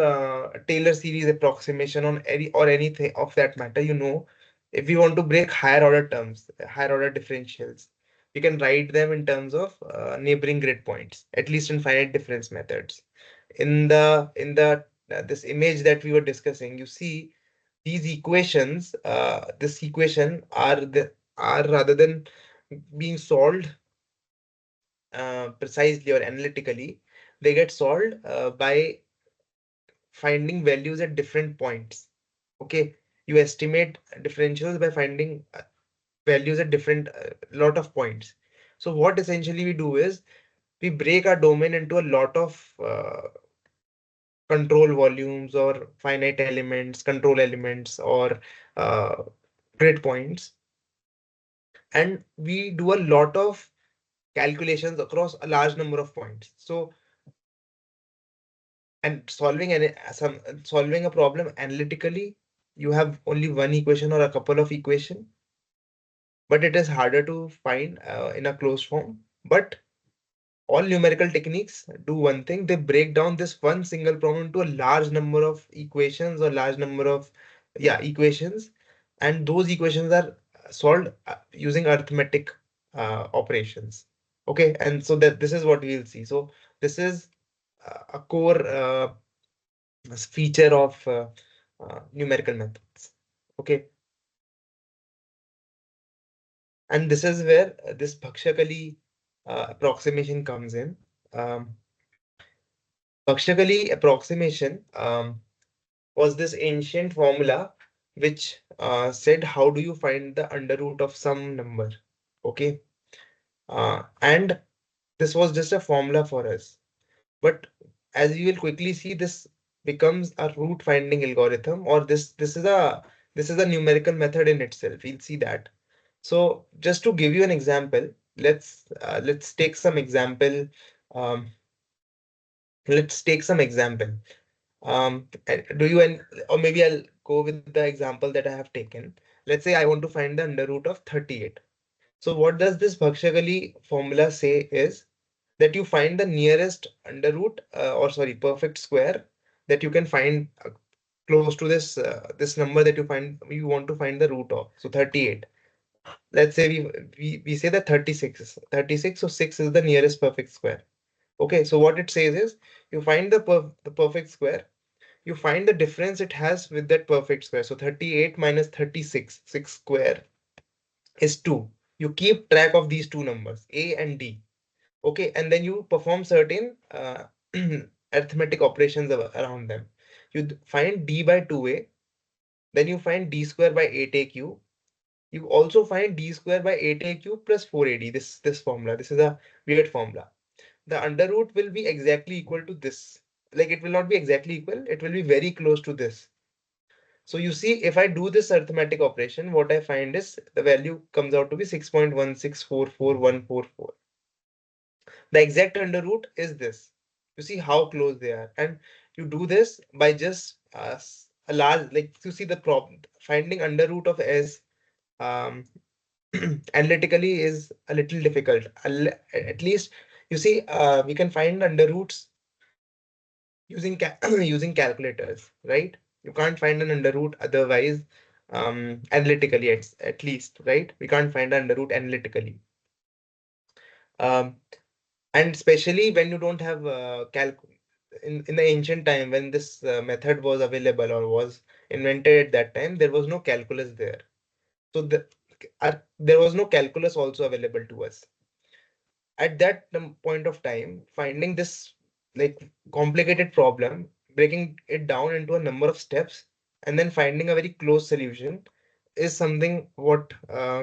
Taylor series approximation on any or anything of that matter, if we want to break higher order terms, higher order differentials, we can write them in terms of neighboring grid points, at least in finite difference methods. In the this image that we were discussing, you see these equations, this equation are rather than being solved precisely or analytically, they get solved by finding values at different points. Okay, you estimate differentials by finding values at different lot of points. So what essentially we do is we break our domain into a lot of control volumes or finite elements, control elements, or uh, grid points, and we do a lot of calculations across a large number of points. So and solving a problem analytically, you have only one equation or a couple of equation, but it is harder to find in a closed form. But all numerical techniques do one thing: they break down this one single problem into a large number of equations or large number of equations, and those equations are solved using arithmetic operations. Okay, and so that this is what we'll see. So this is a core feature of numerical methods. Okay, and this is where this Bhakshakali approximation comes in. Um, Bhakshakali approximation was this ancient formula which said how do you find the under root of some number. Okay, and this was just a formula for us. But as you will quickly see, this becomes a root finding algorithm, or this is a numerical method in itself. We'll see that. So just to give you an example, let's take some example. Um, let's take some example. Do you and or maybe I'll go with the example that I have taken. Let's say I want to find the under root of 38. So what does this Bhakshagali formula say is that you find the nearest under root or sorry perfect square that you can find close to this number that you want to find the root of. So 38. Let's say we say that 36, so 6 is the nearest perfect square. Okay, so what it says is you find the perfect square, you find the difference it has with that perfect square. So 38 minus 36, 6 square is 2. You keep track of these two numbers, a and d. Okay, and then you perform certain arithmetic operations around them. You find d by 2a, then you find d square by 8aq. You also find d square by 8aq plus 4ad. This formula, this is a weird formula. The under root will be exactly equal to this. Like it will not be exactly equal, it will be very close to this. So you see, if I do this arithmetic operation, what I find is the value comes out to be 6.1644144. The exact under root is this. You see how close they are, and you do this by just a large, like you see the problem. Finding under root of s um, analytically is a little difficult. At least you see, we can find under roots using using calculators, right? You can't find an under root otherwise analytically, at least, right? We can't find an under root analytically. Um, and especially when you don't have in the ancient time when this method was available or was invented at that time, there was no calculus there. So there was no calculus also available to us. At that point of time, finding this like complicated problem, breaking it down into a number of steps, and then finding a very close solution is something what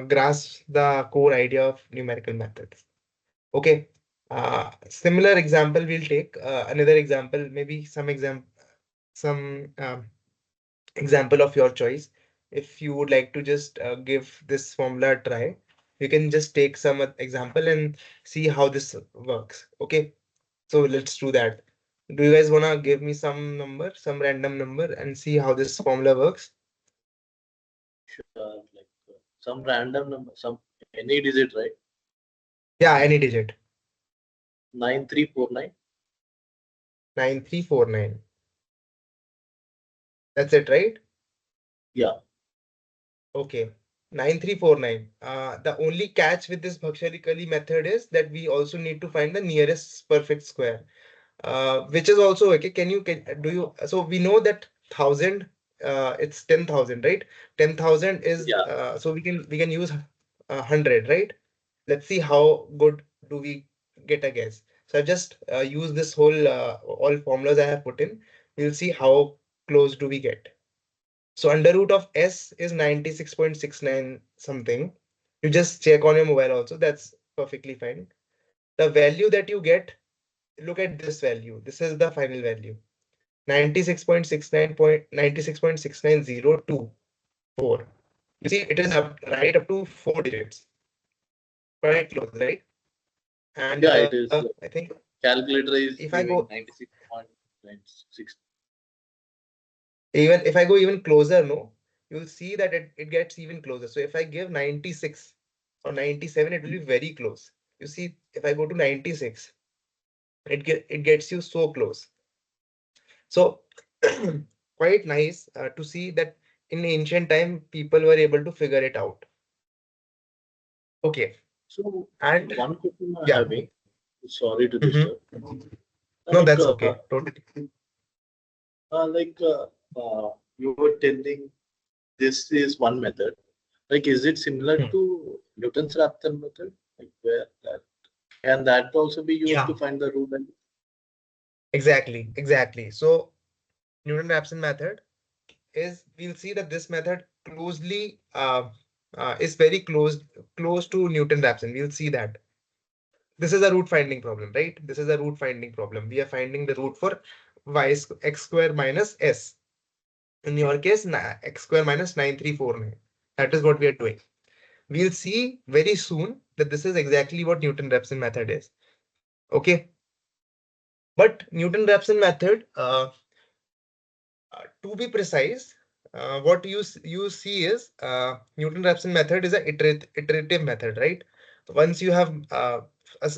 grasps the core idea of numerical methods. Okay. Similar example we'll take another example, maybe some example of your choice. If you would like to just give this formula a try, you can just take some example and see how this works. Okay, so let's do that. Do you guys wanna give me some number, some random number, and see how this formula works? Sure, like some random number, some any digit, right? Yeah, any digit. 9349. 9349. That's it, right? Yeah, Okay. 9349. The only catch with this Bhaksharikali method is that we also need to find the nearest perfect square. Which is also okay. Do you, so we know that 1000, it's 10,000, right? 10,000 is, yeah. so we can use 100, right? Let's see how good do we get a guess. So I just use this whole all formulas I have put in. We'll see how close do we get. So under root of s is 96.69 something. You just check on your mobile also. That's perfectly fine. The value that you get, look at this value. This is the final value. 96.69.96.69024. You see, it is up right up to 4 digits. Quite close, right? And Yeah, it is. I think Calculator is if I giving go 96.96. even if I go even closer, no, you'll see that it gets even closer. So if I give 96 or 97, it will be very close. You see, if I go to 96, it gets you so close. So quite nice to see that in ancient time people were able to figure it out. Okay, So and one question I'm yeah, having, sorry to mhm. disturb. No, Like, that's okay. Totally. like you were telling this is one method. Like, is it similar Hmm. to Newton's Raphson method? Like, where that can that also be used Yeah, to find the root value? exactly. So Newton-Raphson method is, we'll see that this method closely is very close to Newton-Raphson. We'll see that. This is a root finding problem, right? This is a root finding problem. We are finding the root for x square minus s. In your case, x square minus 9349. That is what we are doing. We'll see very soon that this is exactly what Newton-Raphson method is. Okay. But Newton-Raphson method, to be precise, what you see is Newton-Raphson method is a iterative method, right? Once you have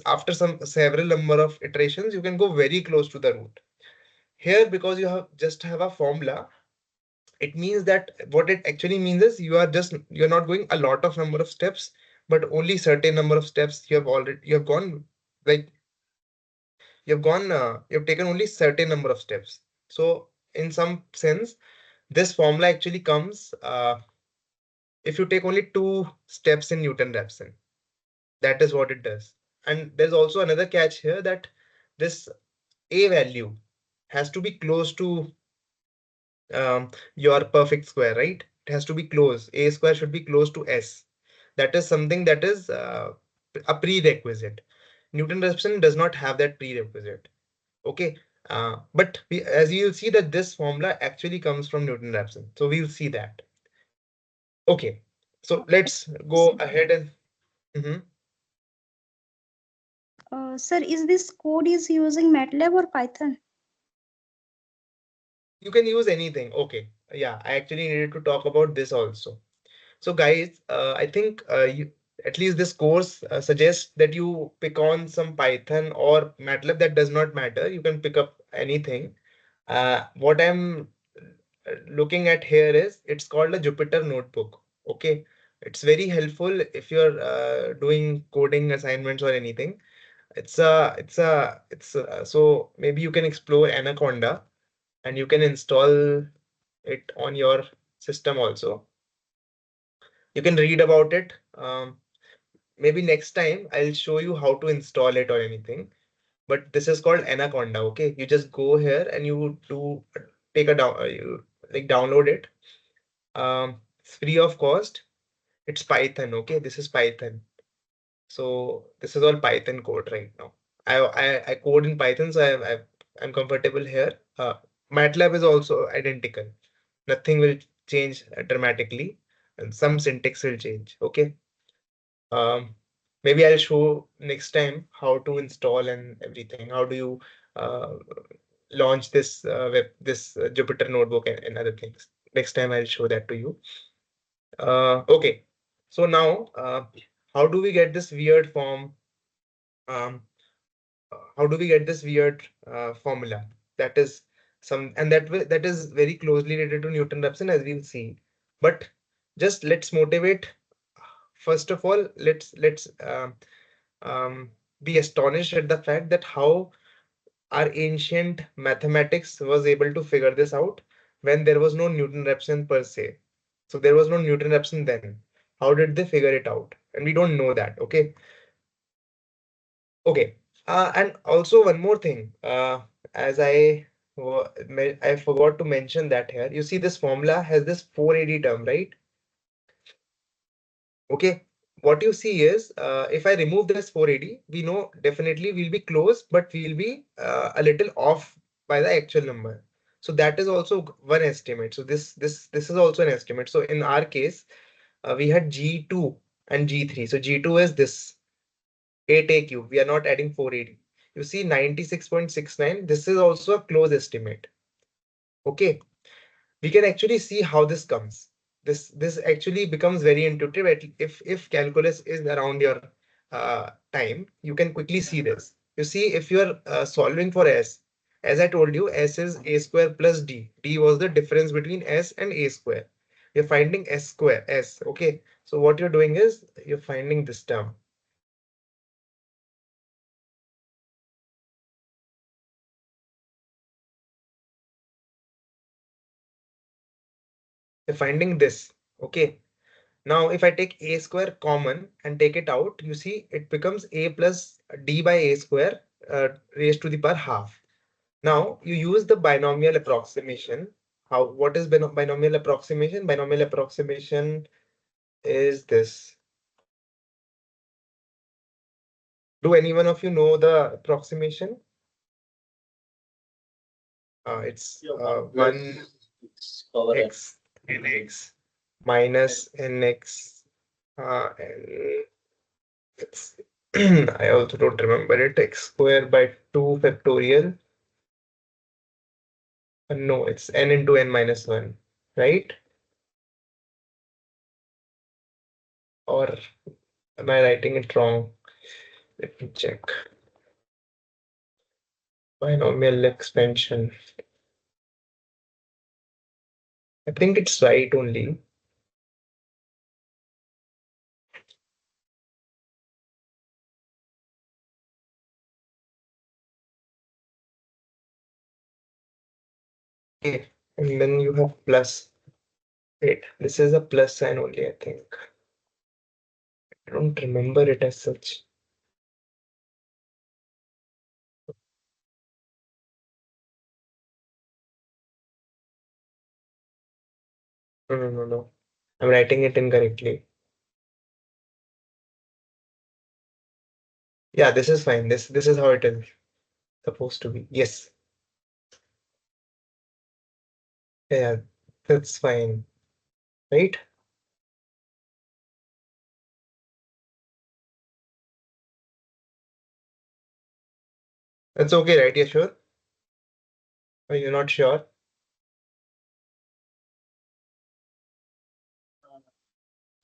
after some several number of iterations, you can go very close to the root. Here, because you have a formula, it means that what it actually means is you're not going a lot of number of steps, but only certain number of steps you have gone, like you have taken only certain number of steps. So in some sense, this formula actually comes if you take only 2 steps in Newton-Raphson. That is what it does. And there's also another catch here that this a value has to be close to your perfect square, right? It has to be close. A square should be close to s. That is something that is a prerequisite. Newton-Raphson does not have that prerequisite. Okay. But as you'll see that this formula actually comes from Newton-Raphson. So we'll see that. Okay. So let's go ahead and mhm. Sir, is this code is using MATLAB or Python? You can use anything. Okay. Yeah, I actually needed to talk about this also. So guys, I think at least this course suggests that you pick on some Python or MATLAB. That does not matter. You can pick up anything. What I'm looking at here is it's called a Jupyter notebook. Okay. It's very helpful if you're doing coding assignments or anything. So maybe you can explore Anaconda and you can install it on your system also. You can read about it. Maybe next time I'll show you how to install it or anything. But this is called Anaconda. Okay, you just go here and you take a down, you like download it. It's free of cost. It's Python. Okay, this is Python. So this is all Python code right now. I code in Python, so I'm comfortable here. MATLAB is also identical. Nothing will change dramatically, and some syntax will change. Okay. Um, Maybe I'll show next time how to install and everything. How do you uh, launch this this Jupyter notebook and other things. Next time I'll show that to you. Okay. So now, how do we get this weird form? Um, how do we get this weird formula? That is that is very closely related to Newton-Raphson, as we'll see. But just let's motivate. First of all, let's be astonished at the fact that how our ancient mathematics was able to figure this out when there was no Newton-Raphson per se. So there was no Newton-Raphson then. How did they figure it out? And we don't know that. Okay. Okay. And also one more thing. As I forgot to mention that here. You see, this formula has this 480 term, right? Okay. What you see is, if I remove this 480, we know definitely we'll be close, but we'll be a little off by the actual number. So that is also one estimate. So this is also an estimate. So in our case, we had G2 and G3. So G2 is this 8A cube. We are not adding 480. You see 96.69. This is also a close estimate. Okay. We can actually see how this comes. This actually becomes very intuitive. If calculus is around your time, you can quickly see this. You see, if you are solving for s, as I told you, s is a square plus d. D was the difference between s and a square. You're finding s square, s. Okay. So what you're doing is you're finding this term. You're finding this. Okay. Now, if I take a square common and take it out, you see it becomes a plus d by a square raised to the power half. Now, you use the binomial approximation. What is binomial approximation? Binomial approximation is this. Do any one of you know the approximation? It's Yeah, 1 power n. x nx minus nx and it's I also don't remember it. X square by 2 factorial. No, it's n into n minus 1, right? Or am I writing it wrong? Let me check. Binomial expansion. I think it's right only. Okay, and then you have plus. Wait, this is a plus sign only, I think. I don't remember it as such. No, no, no, no. I'm writing it incorrectly. Yeah, this is fine. This is how it is supposed to be. Yes. Yeah, that's fine. Right? That's okay, right? Yeah, sure. Are you not sure?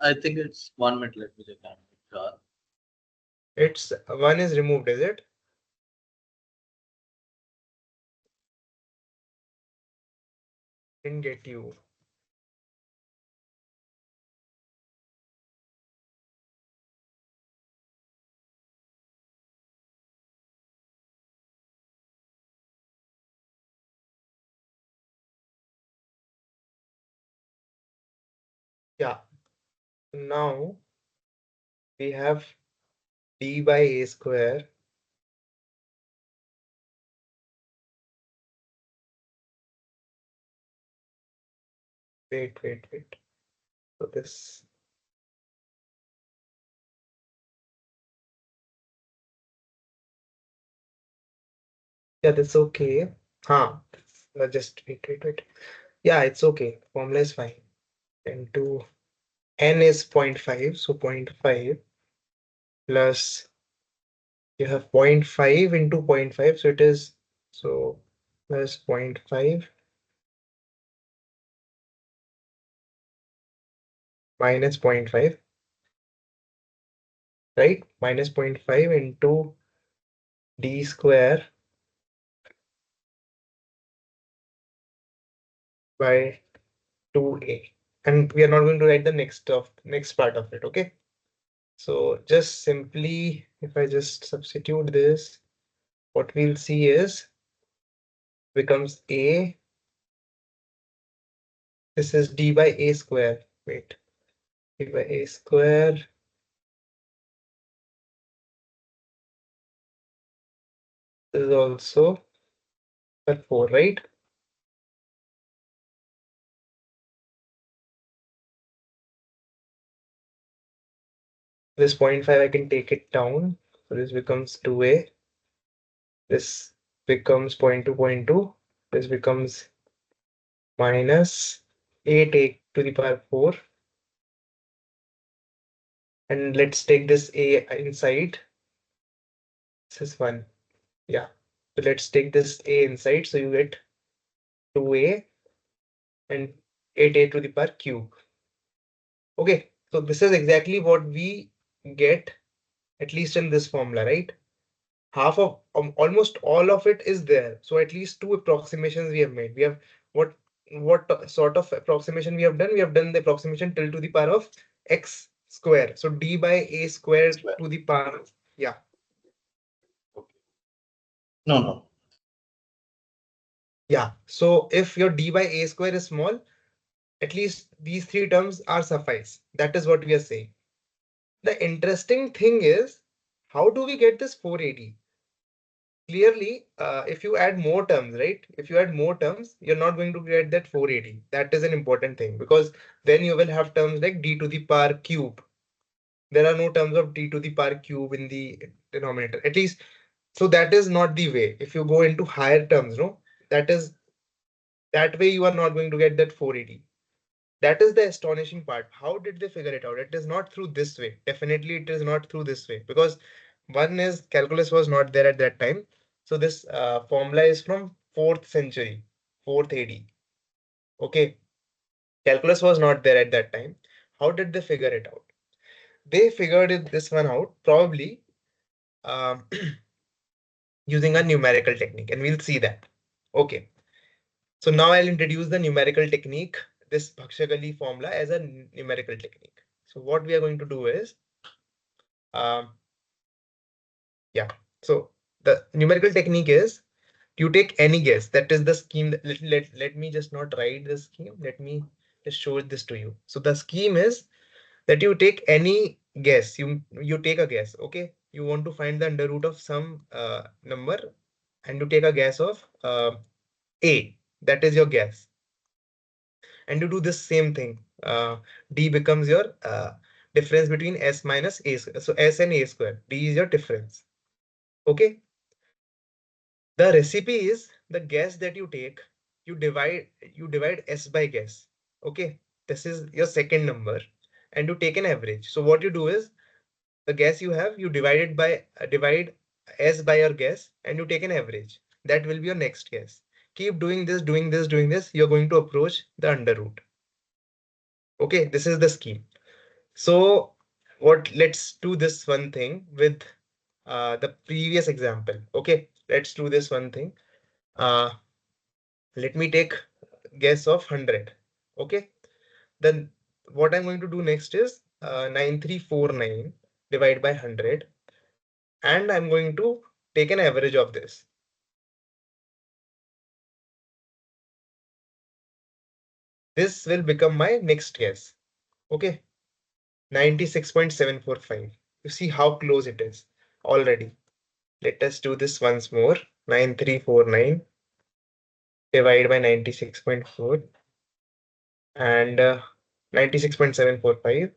I think it's 1 minute. Let me check. I'm not sure. It's one is removed, is it? Didn't get you. Yeah. Now we have d by a square. Wait. So this. Yeah, that's okay. Just wait. Yeah, it's okay. Formula is fine. Into n is 0.5, so 0.5 plus you have 0.5 into 0.5, so it is so plus 0.5 minus 0.5, right? Minus 0.5 into d square by 2a. And we are not going to write the next part of it, okay? So just simply, if I just substitute this, what we'll see is becomes a. This is d by a square. Wait, d by a square. This is also 4, right? This 0.5 I can take it down. So this becomes 2a. This becomes 0.2. This becomes minus 8 to the power 4. And let's take this a inside. This is 1. Yeah. So let's take this a inside. So you get 2a and 8a to the power cube. Okay. So this is exactly what we get, at least in this formula, right? Half of almost all of it is there. So at least 2 approximations we have made. We have what sort of approximation we have done? We have done the approximation till to the power of x square. So d by a square to the power. Yeah. No. Yeah. So if your d by a square is small, at least these 3 terms are suffice. That is what we are saying. The interesting thing is, how do we get this 480? Clearly, if you add more terms, right? If you add more terms, you're not going to get that 480. That is an important thing, because then you will have terms like d to the power cube. There are no terms of d to the power cube in the denominator, at least. So that is not the way. If you go into higher terms, no, that way you are not going to get that 480. That is the astonishing part. How did they figure it out? It is not through this way. Definitely it is not through this way, because one is calculus was not there at that time. So this formula is from 4th century, 4th AD. Okay. Calculus was not there at that time. How did they figure it out? They figured this one out probably um, using a numerical technique, and we'll see that. Okay. So now I'll introduce the numerical technique, this Bhakshagali formula as a numerical technique. So what we are going to do is, um, yeah. So the numerical technique is you take any guess. That is the scheme. Let me just not write the scheme. Let me just show this to you. So the scheme is that you take any guess. You take a guess. Okay. You want to find the under root of some number, and you take a guess of a. That is your guess. And you do this same thing. D becomes your difference between s minus a square. So s and a square. D is your difference. Okay. The recipe is the guess that you take. You divide s by guess. Okay. This is your second number, and you take an average. So what you do is the guess you have, you divide s by your guess, and you take an average. That will be your next guess. Keep doing this, doing this, doing this. You're going to approach the under root. Okay, this is the scheme. So let's do this one thing with the previous example. Okay, let's do this one thing. Let me take guess of 100. Okay, then what I'm going to do next is 9349 divide by 100, and I'm going to take an average of this. This will become my next guess. Okay, 96.745. You see how close it is already. Let us do this once more. 9349 divided by 96.4, and 96.745,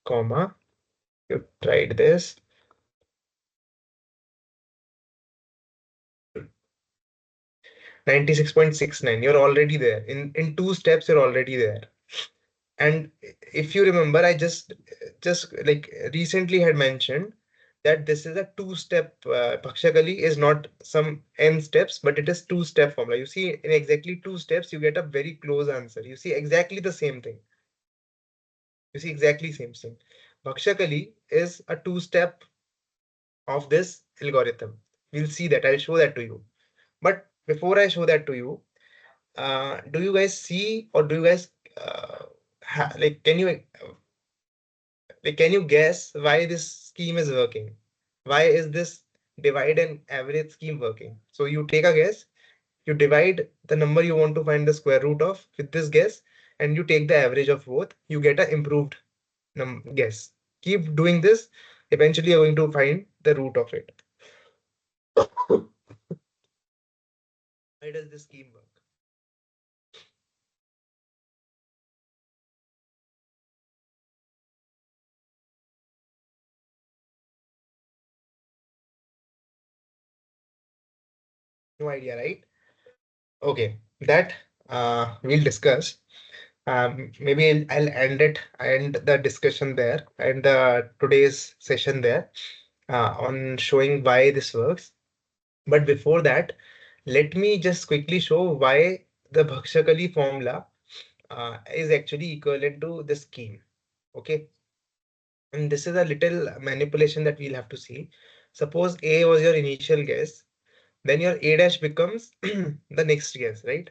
comma, you tried this. 96.69, you're already there. In 2 steps, you're already there. And if you remember, I just like recently had mentioned that this is a 2-step Bhakshagali is not some n steps, but it is 2-step formula. You see, in exactly 2 steps, you get a very close answer. You see exactly the same thing. You see exactly same thing. Bhakshagali is a 2-step of this algorithm. We'll see that. I'll show that to you. But before I show that to you, do you guys see, or do you guys like can you guess why this scheme is working? Why is this divide and average scheme working? So you take a guess, you divide the number you want to find the square root of with this guess, and you take the average of both, you get an improved guess. Keep doing this, eventually you're going to find the root of it. Why does this scheme work? No idea, right? Okay, that we'll discuss. Maybe I'll end the discussion there and today's session there on showing why this works. But before that, let me just quickly show why the Bhakshakali formula is actually equivalent to the scheme. Okay, and this is a little manipulation that we'll have to see. Suppose A was your initial guess, then your A dash becomes the next guess, right?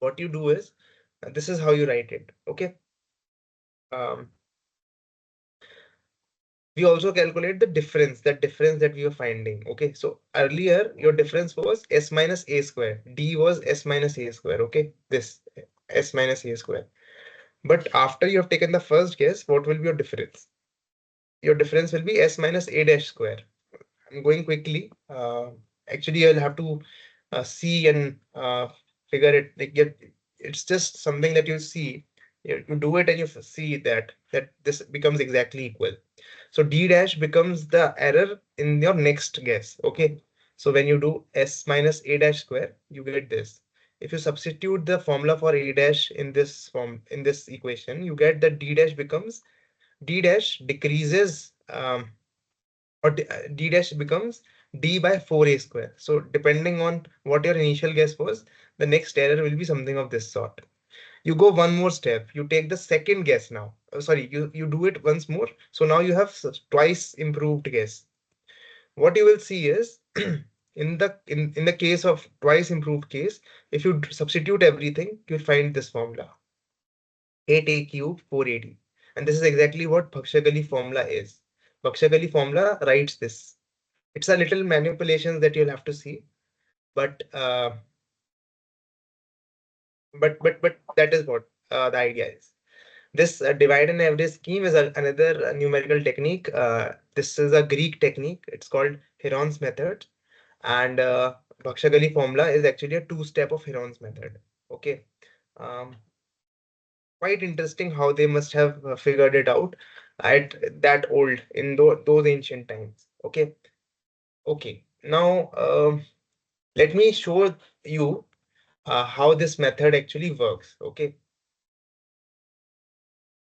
What you do is this is how you write it. Okay. Um, we also calculate the difference, that difference that we were finding. Okay, so earlier your difference was s minus a square. D was s minus a square. Okay, this s minus a square. But after you have taken the first guess, what will be your difference? Your difference will be s minus a dash square. I'm going quickly. Actually, you'll have to see and figure it. Like it's just something that you see. You do it and you see that this becomes exactly equal. So D dash becomes the error in your next guess. Okay. So when you do S minus A dash square, you get this. If you substitute the formula for A dash in this form, in this equation, you get that D dash becomes D dash decreases or D dash becomes D by 4A square. So depending on what your initial guess was, the next error will be something of this sort. You go one more step, you take the second guess now. Sorry, you do it once more, so now you have twice improved guess. What you will see is in the case of twice improved case, if you substitute everything, you'll find this formula 8a cube 4ad, and this is exactly what Bhakshagali formula is. Bhakshagali formula writes this. It's a little manipulations that you'll have to see, but but that is what the idea is. This divide and average scheme is another numerical technique. This is a Greek technique. It's called Heron's method. And Bhakshagali formula is actually a 2-step of Heron's method. Okay. Um, Quite interesting how they must have figured it out at that old, in those ancient times. Okay. Okay. Now, let me show you how this method actually works. Okay.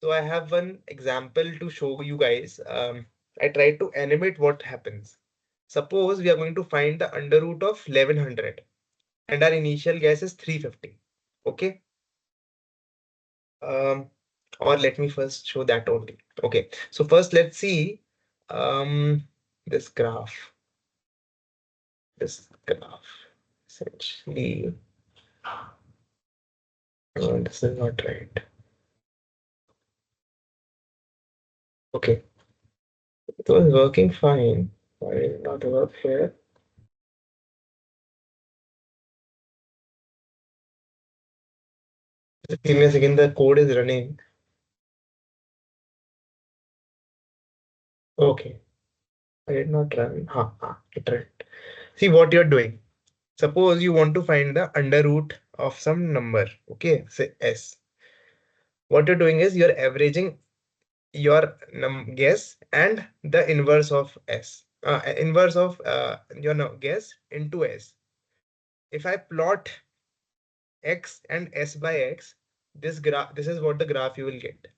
So I have one example to show you guys. I tried to animate what happens. Suppose we are going to find the under root of 1100 and our initial guess is 350. Okay. Um, or let me first show that only. Okay. So first let's see this graph. This graph essentially. This is not right. Okay. It was working fine. Why did it not work here? Just give me a second, the code is running. Okay, I did not run. It ran. See what you're doing. Suppose you want to find the under root of some number. Okay, say S. What you're doing is you're averaging your guess and the inverse of S, inverse of your guess into S. If I plot X and S by X, this is what the graph you will get.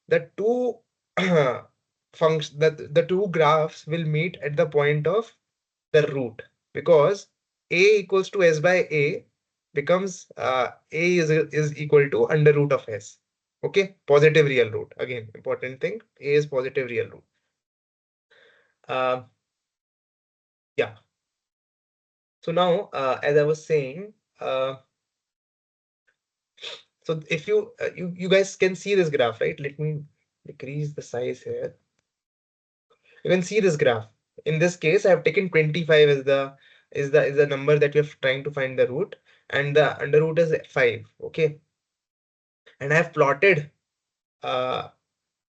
The two the two graphs will meet at the point of the root, because A equals to S by A becomes A is equal to under root of S. Okay, positive real root. Again, important thing, A is positive real root. Uh, yeah. So now, as I was saying, so if you guys can see this graph, right? Let me decrease the size here. You can see this graph. In this case, I have taken 25 as the number that you're trying to find the root, and the under root is 5. Okay, and I have plotted uh,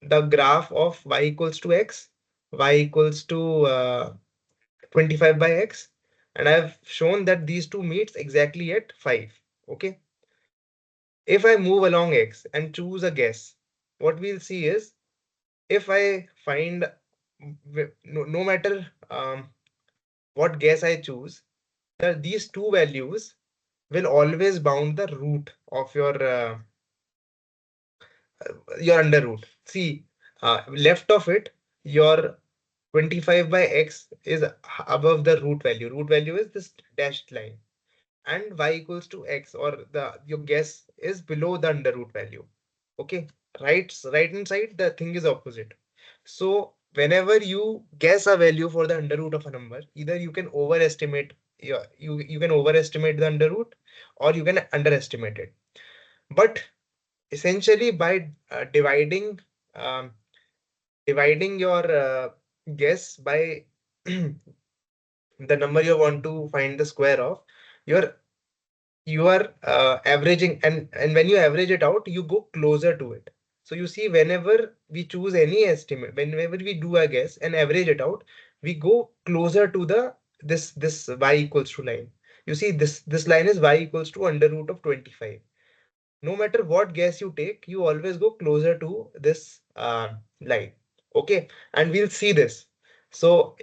the graph of y equals to x, y equals to 25 by x, and I've shown that these two meets exactly at 5. Okay, if I move along x and choose a guess, what we'll see is, if I find no matter what guess I choose, these two values will always bound the root of your under root. See, left of it, your 25 by x is above the root value. Root value is this dashed line, and y equals to x, or the your guess is below the under root value. Okay, right inside the thing is opposite. So whenever you guess a value for the under root of a number, either you can overestimate you can overestimate the under root, or you can underestimate it. But essentially, by um, dividing your guess by the number you want to find the square of, you're you are averaging, and when you average it out, you go closer to it. So you see, whenever we choose any estimate, whenever we do a guess and average it out, we go closer to the this y equals to line. You see, this line is y equals to under root of 25. No matter what guess you take, you always go closer to this line. Okay, and we'll see this. So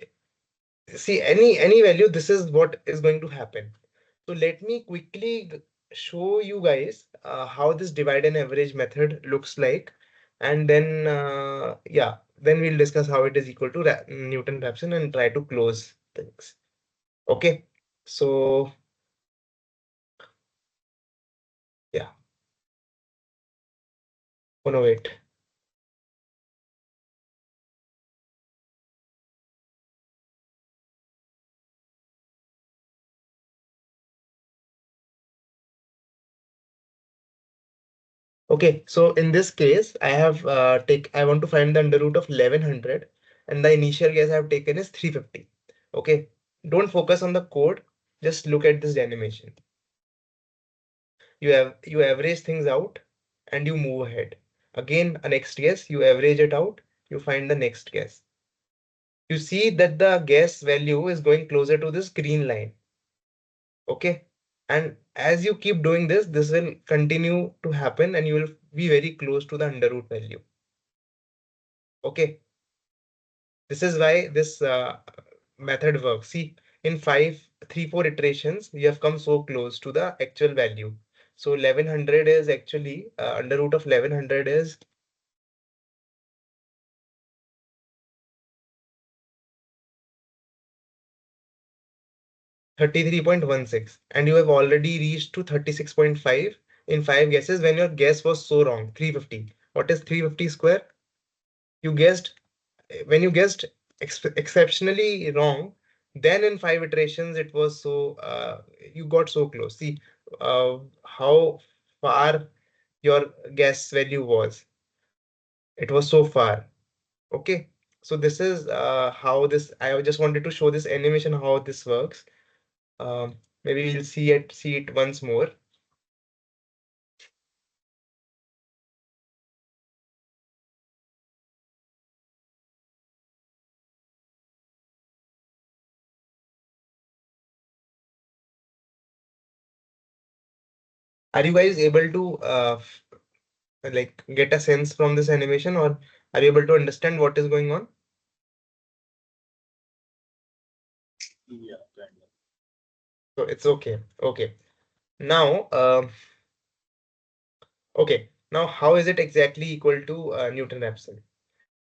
see, any value, this is what is going to happen. So let me quickly show you guys how this divide and average method looks like, and then yeah, then we'll discuss how it is equal to Newton-Raphson and try to close things. Okay, so yeah. Oh no, wait. Okay, so in this case, I want to find the under root of 1100, and the initial guess I have taken is 350. Okay, don't focus on the code, just look at this animation. You average things out and you move ahead. Again, a next guess, you average it out, you find the next guess. You see that the guess value is going closer to this green line. Okay, and as you keep doing this, this will continue to happen, and you will be very close to the under root value. Okay, this is why this method works. See, in 4 iterations, you have come so close to the actual value. So 1100 is actually under root of 1100 is 33.16, and you have already reached to 36.5 in 5 guesses when your guess was so wrong. 350. What is 350 square? You guessed when you guessed exceptionally wrong, then in 5 iterations it was so you got so close. See how far your guess value was. It was so far. Okay. So this is how this. I just wanted to show this animation how this works. Maybe we'll see it once more. Are you guys able to like get a sense from this animation, or are you able to understand what is going on? Yeah, kind of. So it's okay. Okay. Now, okay. Now, how is it exactly equal to Newton-Raphson?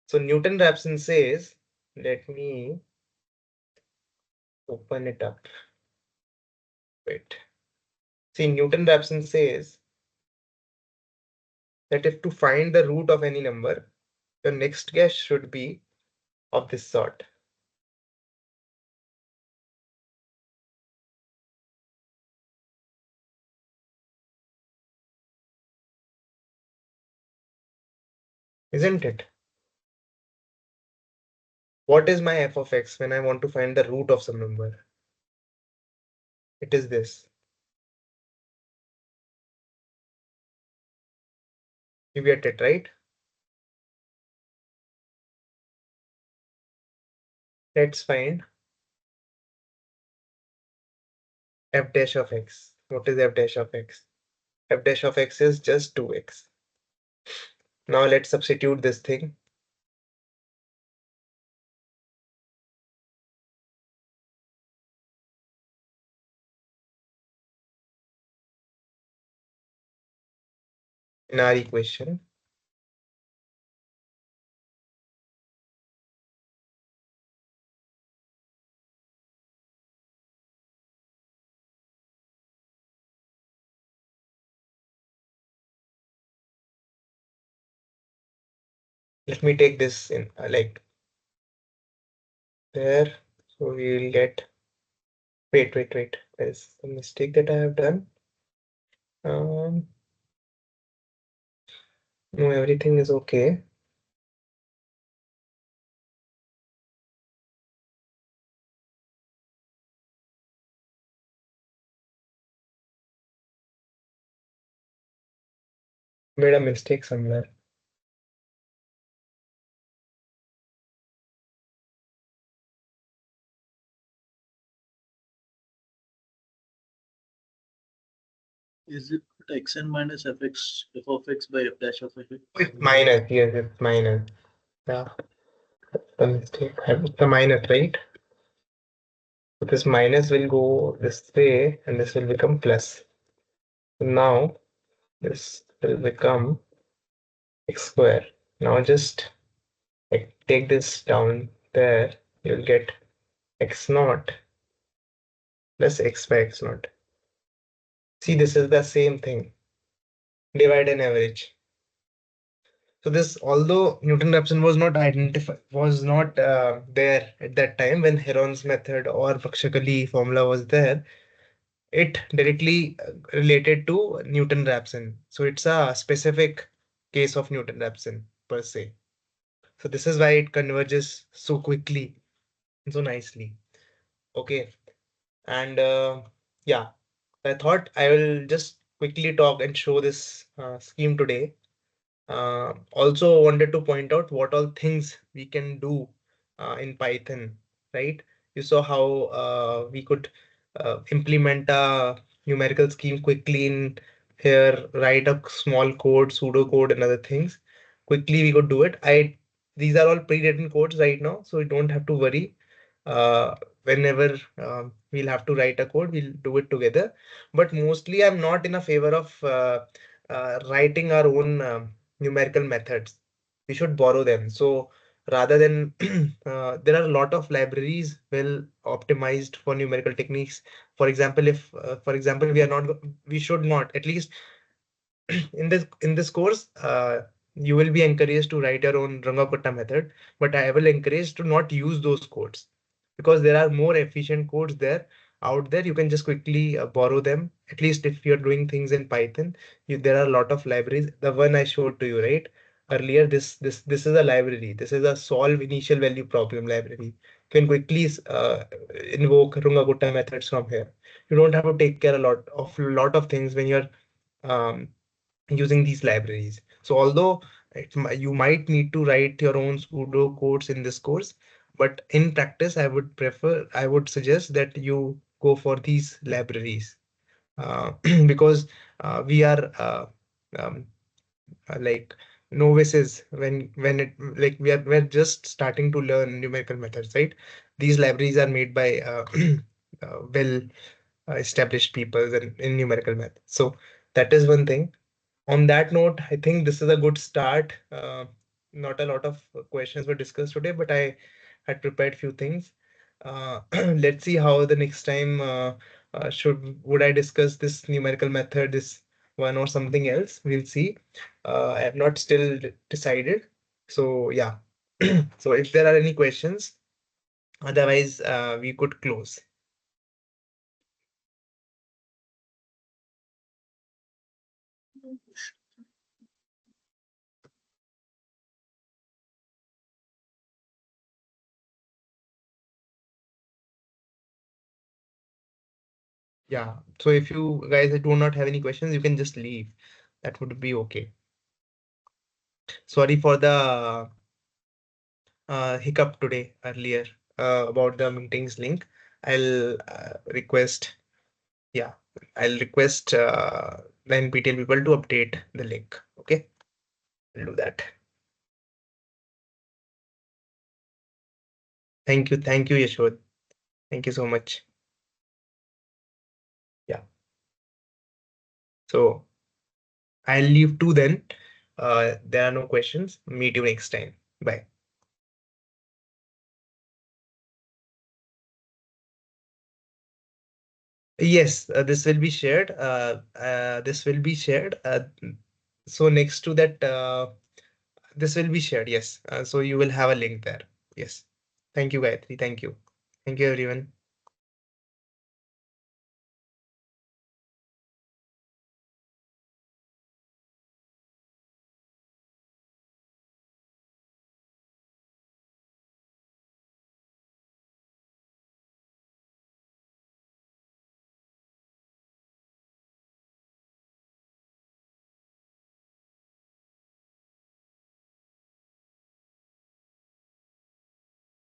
So Newton-Raphson says, let me open it up. Wait. See, Newton-Raphson says that if to find the root of any number, your next guess should be of this sort. Isn't it? What is my f of x when I want to find the root of some number? It is this. You get it, right? Let's find f dash of x. What is f dash of x? F dash of x is just 2x. Now let's substitute this thing. In our equation. Let me take this in like there. So we will get, wait. There's a mistake that I have done. No, everything is okay. Made a mistake somewhere. Is it xn minus fx f of x by f dash of x? It's minus, yes, it's minus. Yeah, the mistake. It's the minus, right? So this minus will go this way and this will become plus. So now this will become x square. Now just like take this down there, you'll get x naught plus x by x naught. See, this is the same thing. Divide and average. So this, although Newton-Raphson was not identified, was not there at that time when Heron's method or Pakshakali formula was there, it directly related to Newton-Raphson. So it's a specific case of Newton-Raphson per se. So this is why it converges so quickly and so nicely. Okay, and yeah, I thought I will just quickly talk and show this scheme today. Also wanted to point out what all things we can do in Python, right? You saw how we could implement a numerical scheme quickly in here, write a small code, pseudocode and other things. Quickly we could do it. These are all pre-written codes right now, so you don't have to worry. Uh, Whenever we'll have to write a code, we'll do it together. But mostly I'm not in a favor of writing our own numerical methods. We should borrow them. So rather than there are a lot of libraries well optimized for numerical techniques. For example, if for example we should not, at least in this course, you will be encouraged to write your own Rangakutta method, but I will encourage to not use those codes because there are more efficient codes there out there. You can just quickly borrow them. At least if you're doing things in Python, there are a lot of libraries. The one I showed to you, right? Earlier, this is a library. This is a solve initial value problem library. You can quickly invoke Rungagutta methods from here. You don't have to take care a lot of things when you're um, using these libraries. So although you might need to write your own pseudo codes in this course, but in practice, I would suggest that you go for these libraries because we are um, like novices, when it like we're just starting to learn numerical methods, right? These libraries are made by well established people in numerical math. So that is one thing. On that note, I think this is a good start. Not a lot of questions were discussed today, but I had prepared few things. Let's see how the next time would I discuss this numerical method, this one or something else. We'll see. I have not still decided. So yeah. So if there are any questions, otherwise we could close. Yeah. So if you guys do not have any questions, you can just leave. That would be okay. Sorry for the hiccup today earlier about the meetings link. I'll request, yeah, I'll request the NPTEL people to update the link. Okay, I'll do that. Thank you, Yashod. Thank you so much. Yeah. So I'll leave too then. There are no questions. Meet you next time. Bye. Yes, this will be shared. This will be shared. So next to that, this will be shared. Yes. So you will have a link there. Yes. Thank you, Gayatri. Thank you. Thank you, everyone.